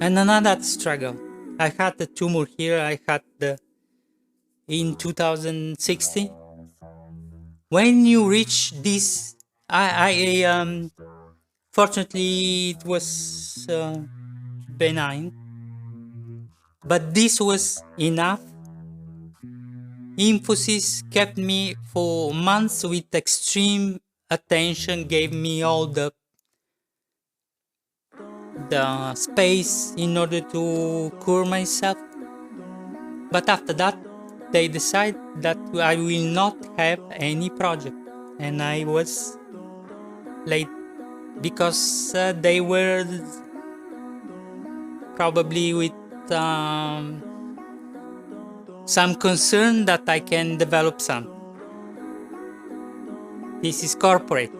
And another struggle. I had the tumor here. I had in 2016. When you reach this, fortunately it was benign, but this was enough. Emphasis kept me for months with extreme attention, gave me all the space in order to cure myself. But after that, they decide that I will not have any project, and I was late because they were probably with some concern that I can develop some. This is corporate.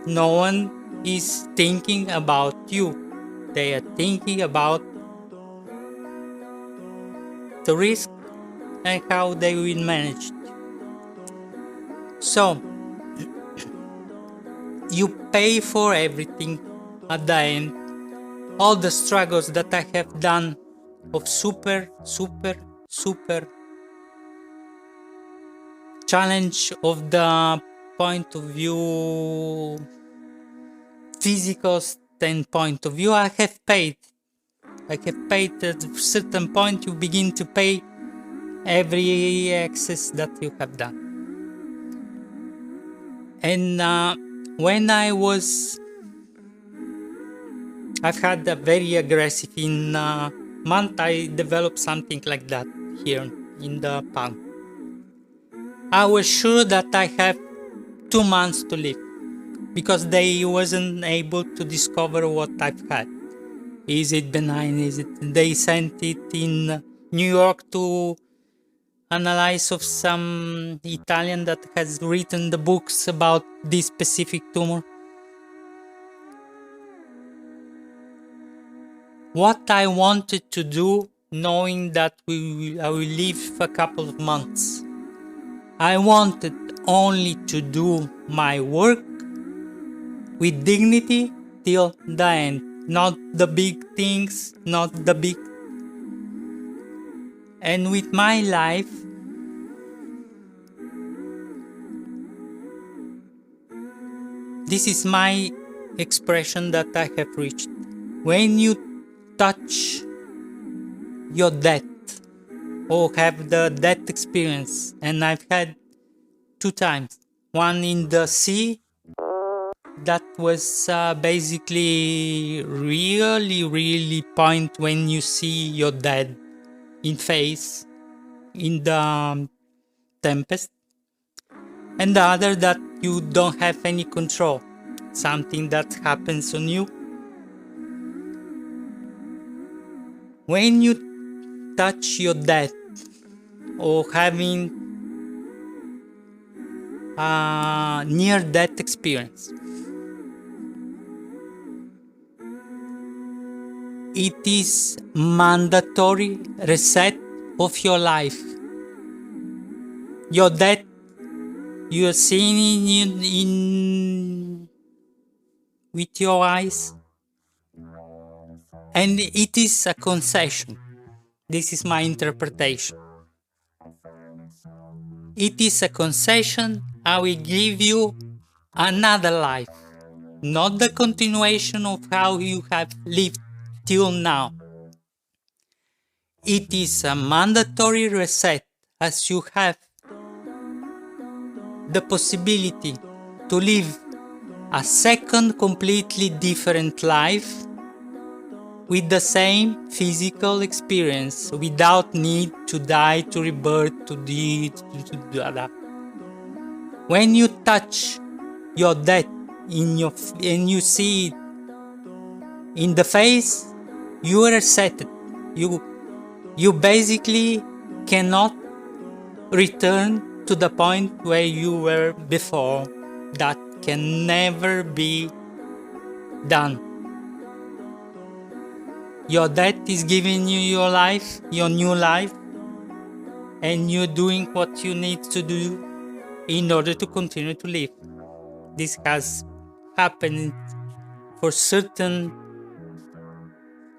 No one is thinking about you. They are thinking about the risk and how they will manage it. So, you pay for everything at the end. All the struggles that I have done of super challenge of the point of view, physical standpoint of view, I have paid. At a certain point, you begin to pay every excess that you have done. And when I've had a very aggressive month, I developed something like that here in the palm. I was sure that I have 2 months to live because they wasn't able to discover what I've had. Is it benign? They sent it in New York to analyze of some Italian that has written the books about this specific tumor. What I wanted to do, knowing that I will live a couple of months, I wanted only to do my work with dignity till the end. Not the big things, not the big. And with my life, this is my expression that I have reached. When you touch your death or have the death experience, and I've had 2 times. One in the sea, that was basically really point when you see your dad in face in the tempest, and the other that you don't have any control, something that happens on you. When you touch your dad or having a near-death experience, it is mandatory reset of your life. Your death, you are seeing in with your eyes, and it is a concession. This is my interpretation. It is a concession. I will give you another life, not the continuation of how you have lived till now. It is a mandatory reset, as you have the possibility to live a second completely different life with the same physical experience without need to die, to rebirth, to that. When you touch your death and you see it in the face, you are reset. You basically cannot return to the point where you were before. That can never be done. Your death is giving you your life, your new life, and you're doing what you need to do in order to continue to live. This has happened for certain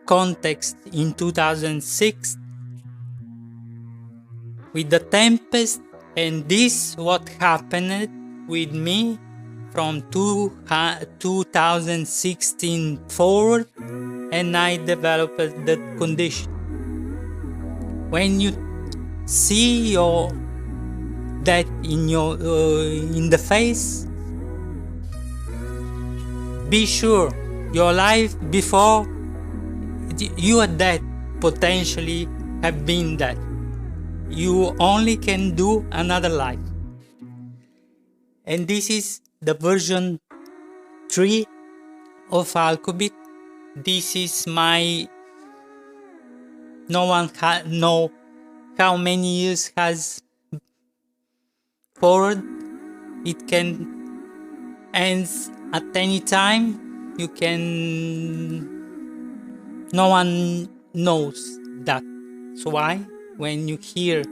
context in 2006 with the Tempest, and this what happened with me from 2016 forward, and I developed that condition. When you see your death in the face, be sure your life before you are dead potentially have been dead. You only can do another life. And this is the version 3 of Alqubit. This is my... No one know how many years has forward. It can end at any time. You can... No one knows that. So why? When you hear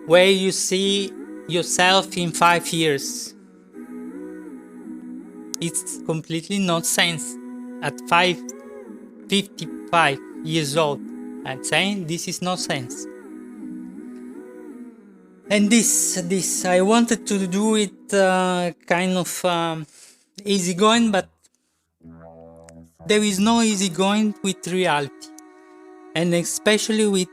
where you see yourself in 5 years, it's completely nonsense. At 55 years old, I'm saying this is nonsense. And this I wanted to do it kind of easygoing, but there is no easygoing with reality, and especially with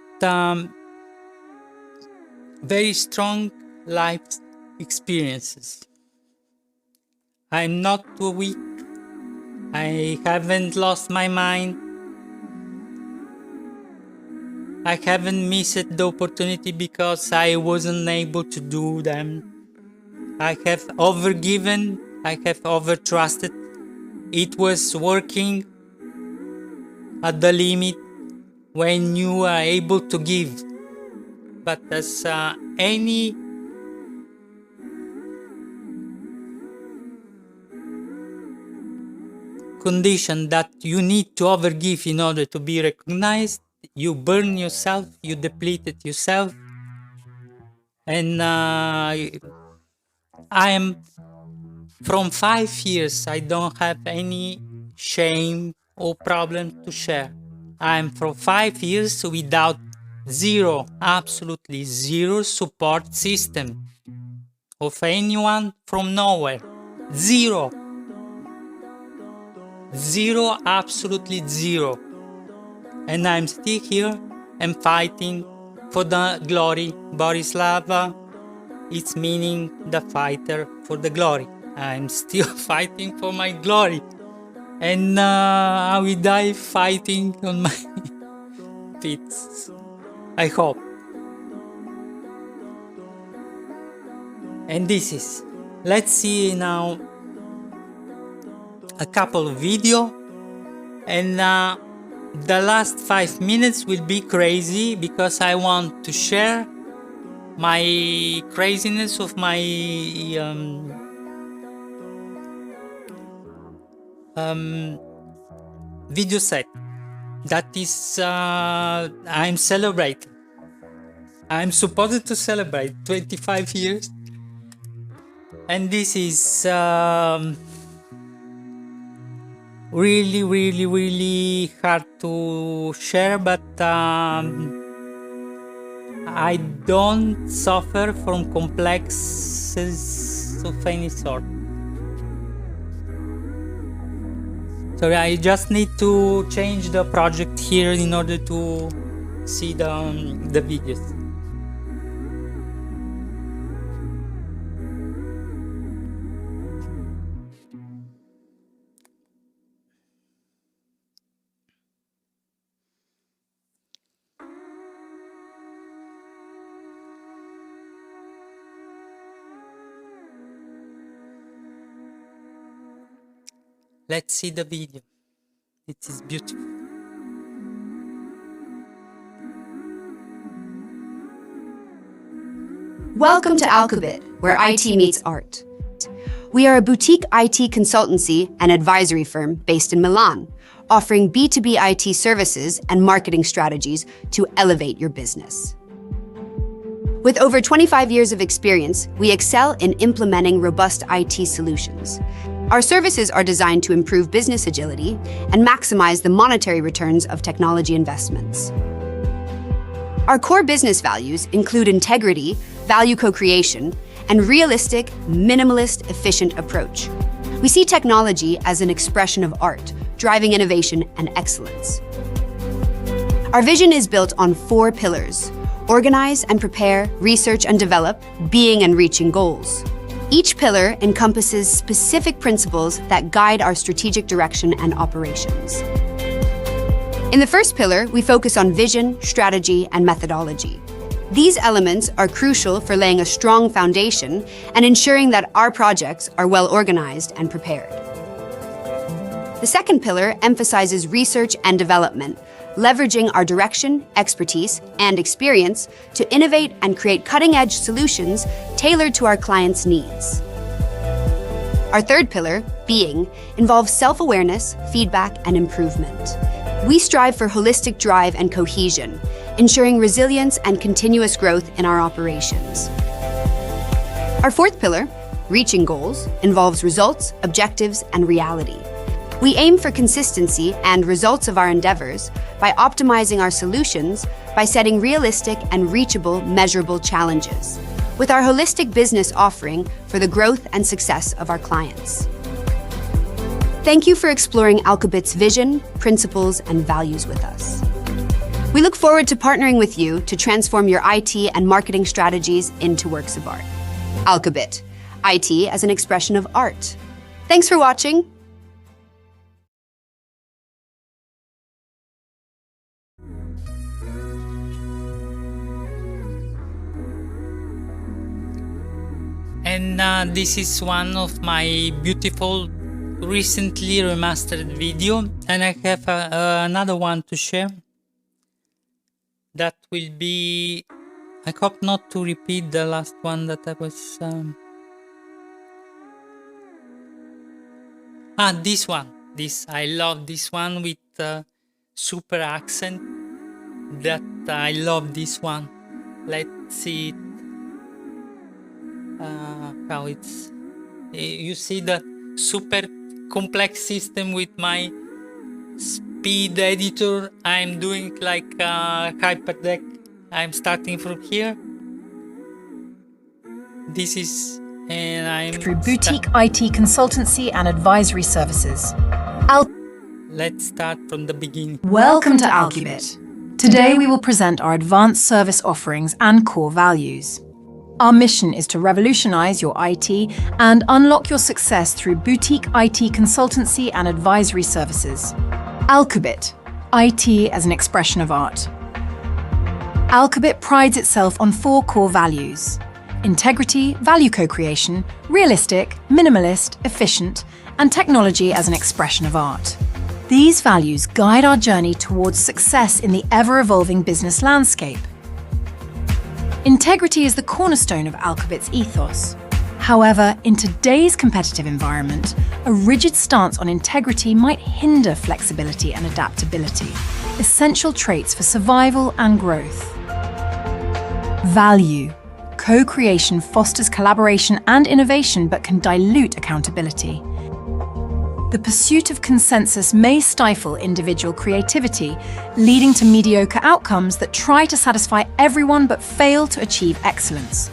very strong life experiences. I'm not too weak. I haven't lost my mind. I haven't missed the opportunity because I wasn't able to do them. I have overgiven. I have overtrusted. It was working at the limit when you are able to give. But as any condition that you need to overgive in order to be recognized, you burn yourself, you depleted yourself. And I am from 5 years, I don't have any shame or problem to share. I am from 5 years without zero, absolutely zero support system of anyone from nowhere. Zero, absolutely zero. And I'm still here and fighting for the glory. Borislava, it's meaning the fighter for the glory. I'm still fighting for my glory. And I will die fighting on my feet. I hope. And this is... Let's see now a couple of video, and the last 5 minutes will be crazy because I want to share my craziness of my video set. That is I'm celebrating. I'm supposed to celebrate 25 years, and this is really hard to share, but I don't suffer from complexes of any sort. Sorry, I just need to change the project here in order to see the videos. Let's see the video. It is beautiful. Welcome to Alqubit, where IT meets art. We are a boutique IT consultancy and advisory firm based in Milan, offering B2B IT services and marketing strategies to elevate your business. With over 25 years of experience, we excel in implementing robust IT solutions. Our services are designed to improve business agility and maximize the monetary returns of technology investments. Our core business values include integrity, value co-creation, and realistic, minimalist, efficient approach. We see technology as an expression of art, driving innovation and excellence. Our vision is built on 4 pillars: organize and prepare, research and develop, being and reaching goals. Each pillar encompasses specific principles that guide our strategic direction and operations. In the first pillar, we focus on vision, strategy, and methodology. These elements are crucial for laying a strong foundation and ensuring that our projects are well organized and prepared. The second pillar emphasizes research and development, leveraging our direction, expertise, and experience to innovate and create cutting-edge solutions tailored to our clients' needs. Our third pillar, being, involves self-awareness, feedback, and improvement. We strive for holistic drive and cohesion, ensuring resilience and continuous growth in our operations. Our fourth pillar, reaching goals, involves results, objectives, and reality. We aim for consistency and results of our endeavors by optimizing our solutions by setting realistic and reachable, measurable challenges, with our holistic business offering for the growth and success of our clients. Thank you for exploring Alqubit's vision, principles, and values with us. We look forward to partnering with you to transform your IT and marketing strategies into works of art. Alqubit, IT as an expression of art. Thanks for watching. And this is one of my beautiful, recently remastered video, and I have another one to share. That will be, I hope not to repeat the last one that I was... this one. I love this one with super accent. That I love this one. Let's see it. How it's... you see the super complex system with my speed editor. I'm doing like HyperDeck. I'm starting from here. This is, and I'm through boutique IT consultancy and advisory services. Let's start from the beginning. Welcome to Alqubit. Today we will present our advanced service offerings and core values. Our mission is to revolutionize your IT and unlock your success through boutique IT consultancy and advisory services. Alqubit, IT as an expression of art. Alqubit prides itself on 4 core values: integrity, value co-creation, realistic, minimalist, efficient, and technology as an expression of art. These values guide our journey towards success in the ever-evolving business landscape. Integrity is the cornerstone of Alqubit's ethos. However, in today's competitive environment, a rigid stance on integrity might hinder flexibility and adaptability, essential traits for survival and growth. Value. Co-creation fosters collaboration and innovation but can dilute accountability. The pursuit of consensus may stifle individual creativity, leading to mediocre outcomes that try to satisfy everyone but fail to achieve excellence.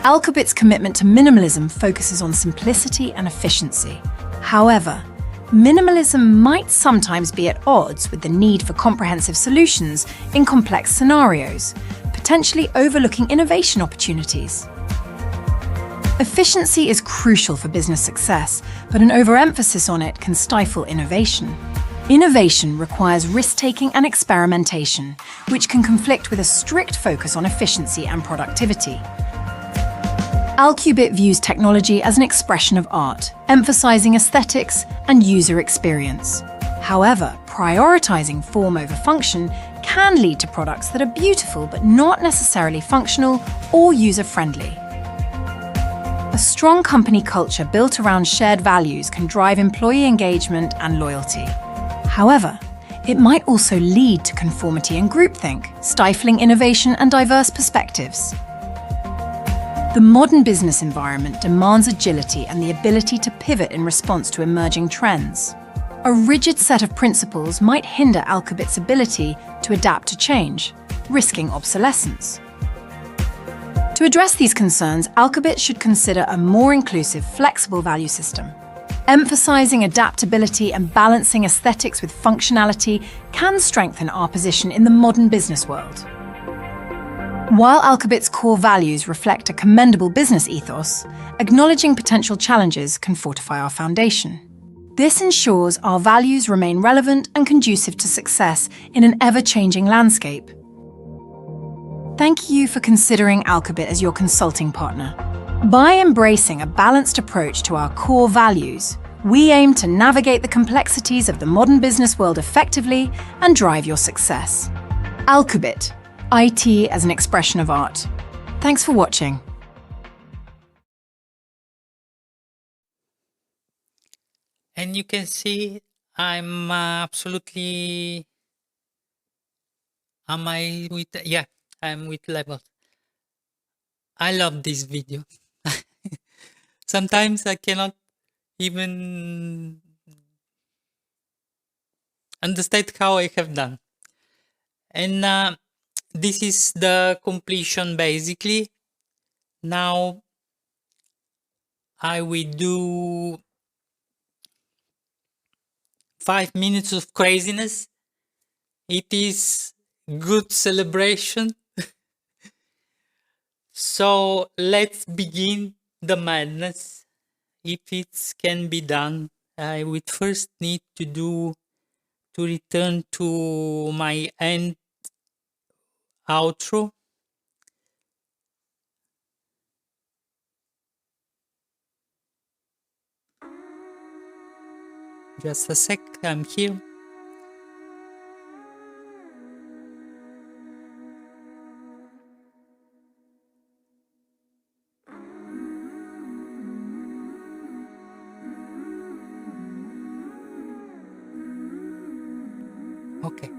Alqubit's commitment to minimalism focuses on simplicity and efficiency. However, minimalism might sometimes be at odds with the need for comprehensive solutions in complex scenarios, potentially overlooking innovation opportunities. Efficiency is crucial for business success, but an overemphasis on it can stifle innovation. Innovation requires risk-taking and experimentation, which can conflict with a strict focus on efficiency and productivity. Alqubit views technology as an expression of art, emphasizing aesthetics and user experience. However, prioritizing form over function can lead to products that are beautiful but not necessarily functional or user-friendly. A strong company culture built around shared values can drive employee engagement and loyalty. However, it might also lead to conformity and groupthink, stifling innovation and diverse perspectives. The modern business environment demands agility and the ability to pivot in response to emerging trends. A rigid set of principles might hinder Alqubit's ability to adapt to change, risking obsolescence. To address these concerns, Alqubit should consider a more inclusive, flexible value system. Emphasizing adaptability and balancing aesthetics with functionality can strengthen our position in the modern business world. While Alqubit's core values reflect a commendable business ethos, acknowledging potential challenges can fortify our foundation. This ensures our values remain relevant and conducive to success in an ever-changing landscape. Thank you for considering Alqubit as your consulting partner. By embracing a balanced approach to our core values, we aim to navigate the complexities of the modern business world effectively and drive your success. Alqubit, IT as an expression of art. Thanks for watching. And you can see I'm absolutely... Am I with... Yeah, I'm with levels. I love this video. Sometimes I cannot even understand how I have done. And this is the completion basically. Now I will do 5 minutes of craziness. It is good celebration. So let's begin the madness. If it can be done, I would first need to return to my end outro. Just a sec, I'm here. Okay.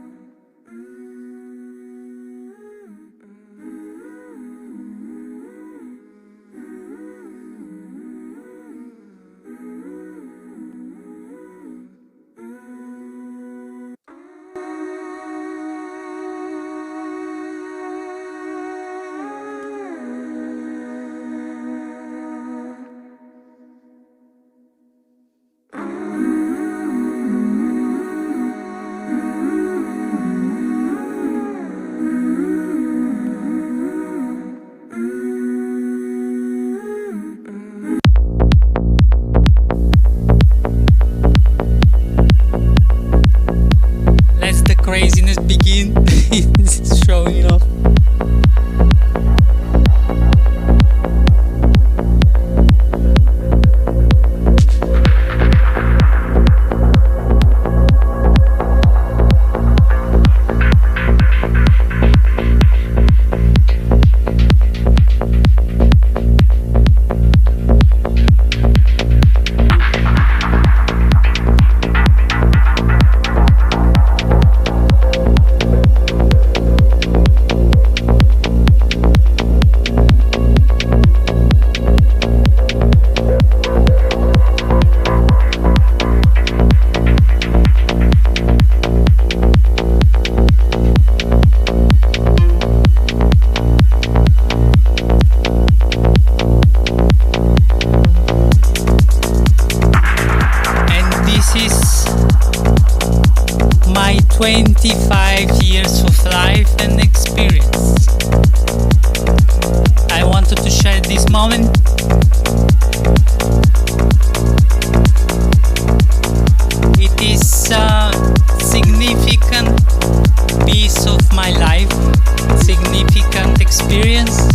Let the craziness begin. It's showing off. Is my 25 years of life and experience. I wanted to share this moment. It is a significant piece of my life, significant experience.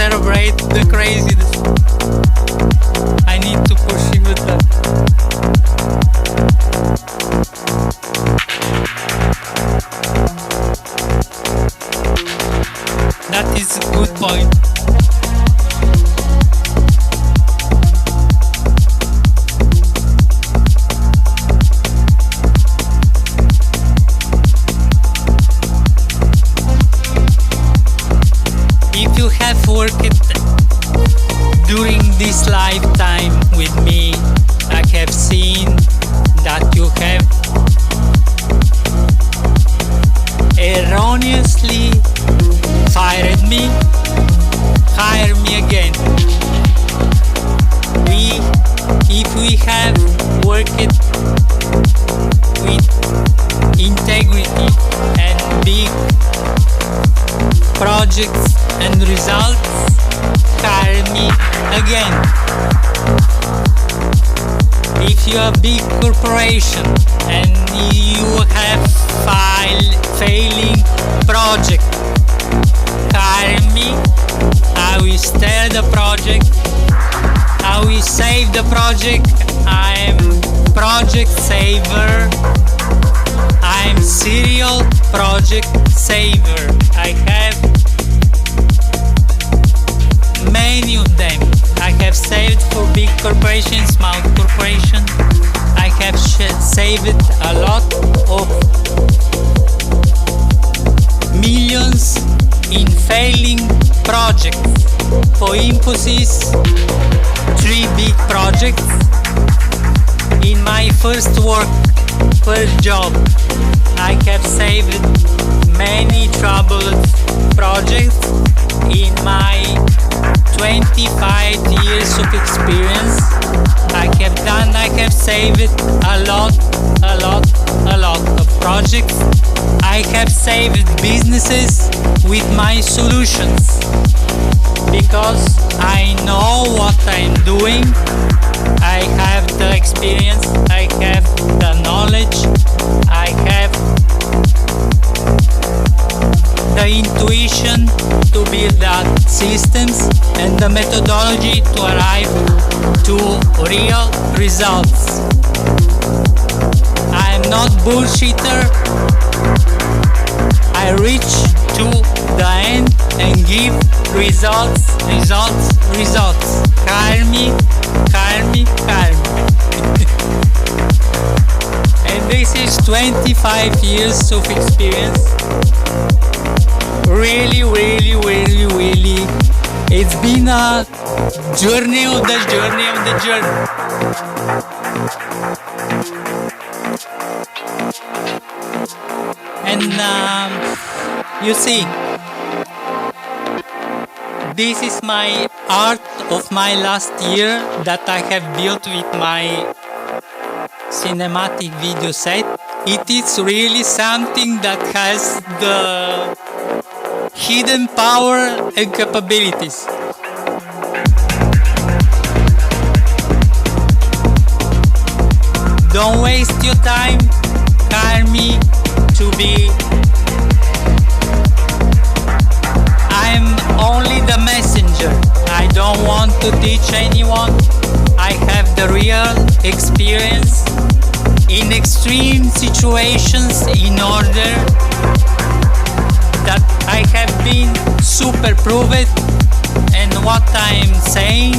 celebrate the craziness. I need to pursue that. That is a good point. If you have worked during this lifetime with me, I have seen that you have erroneously fired me, hire me again. If we have worked with integrity and big projects and results, hire me again. If you are a big corporation and you have failing project, hire me. I will steer the project. I will save the project. I am project saver. I am serial project saver. I have many of them. I have saved for big corporations, small corporations. I have saved a lot of millions in failing projects. For Infosys, 3 big projects. In my first job, I have saved many troubled projects. In my 25 years of experience, I have saved a lot of projects. I have saved businesses with my solutions because I know what I'm doing. I have the experience, I have the knowledge, I have the intuition to build that systems and the methodology to arrive to real results. I am not bullshitter. I reach to the end and give results. Hire me. And this is 25 years of experience. Really, it's been a journey of the journey. And you see, this is my art of my last year that I have built with my cinematic video set. It is really something that has the hidden power and capabilities. Don't waste your time. Hire me to be. I'm only the messenger. I don't want to teach anyone. I have the real experience in extreme situations in order that I have been super proven, and what I'm saying,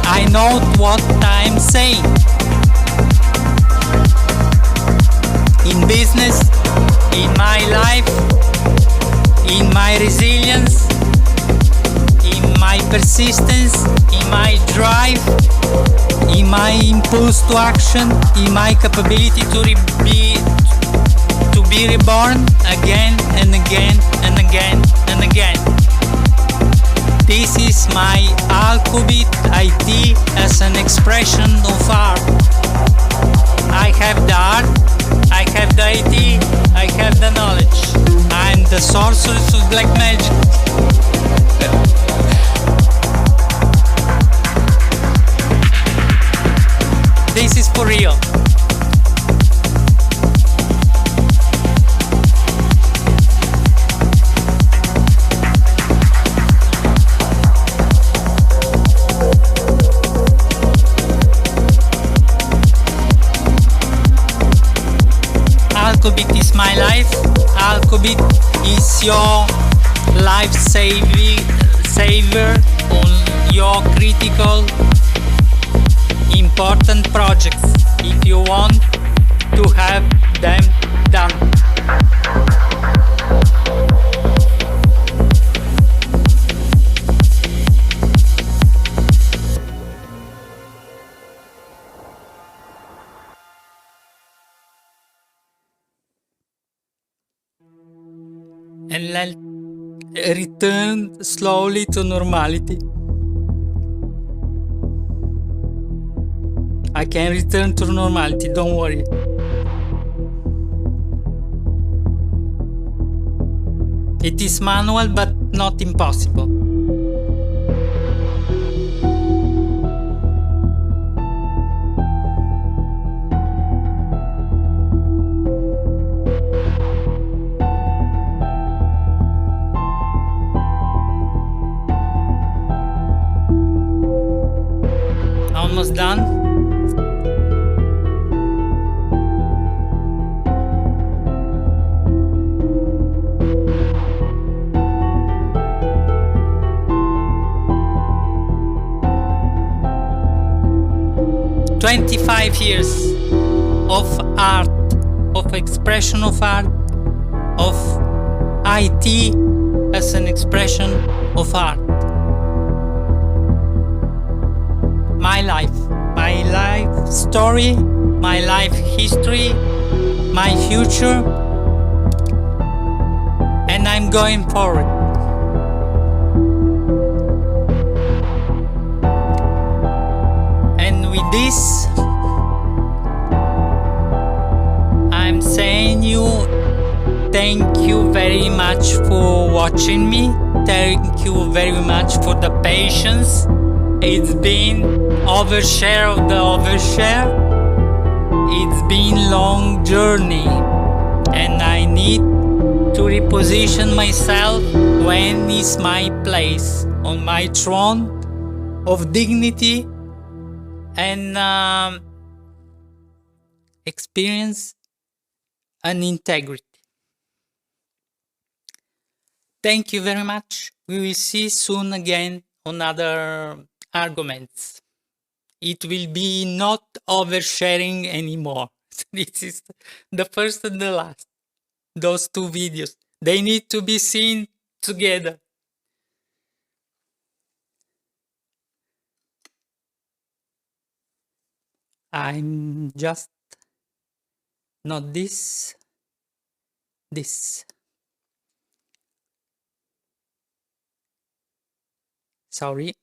I know what I'm saying. In business, in my life, in my resilience, in my persistence, in my drive, in my impulse to action, in my capability to be reborn again and again and again and again. This is my Alqubit IT as an expression of art. I have the art, I have the IT, I have the knowledge. I'm the sorceress of black magic. This is for real. is my life. Alqubit is your life saver on your critical important projects if you want to have them done. And let return slowly to normality. I can return to normality, don't worry. It is manual but not impossible. Almost done. "25 years of art, of expression of art, of IT as an expression of art. My life story, my life history, my future, and I'm going forward. And with this, I'm saying you thank you very much for watching me. Thank you very much for the patience. It's been overshare of the overshare. It's been long journey, and I need to reposition myself. When is my place on my throne of dignity and experience and integrity? Thank you very much. We will see soon again on other arguments. It will be not oversharing anymore. This is the first and the last. Those two videos, they need to be seen together. I'm just not this. Sorry.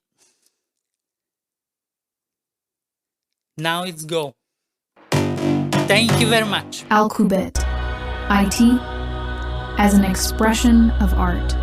Now it's go. Thank you very much. Alqubit, IT as an expression of art.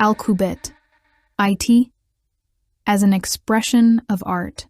Alqubit, IT as an expression of art.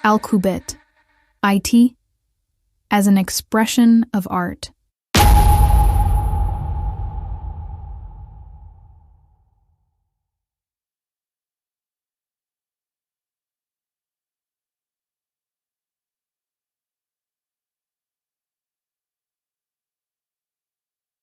Alqubit, IT as an expression of art.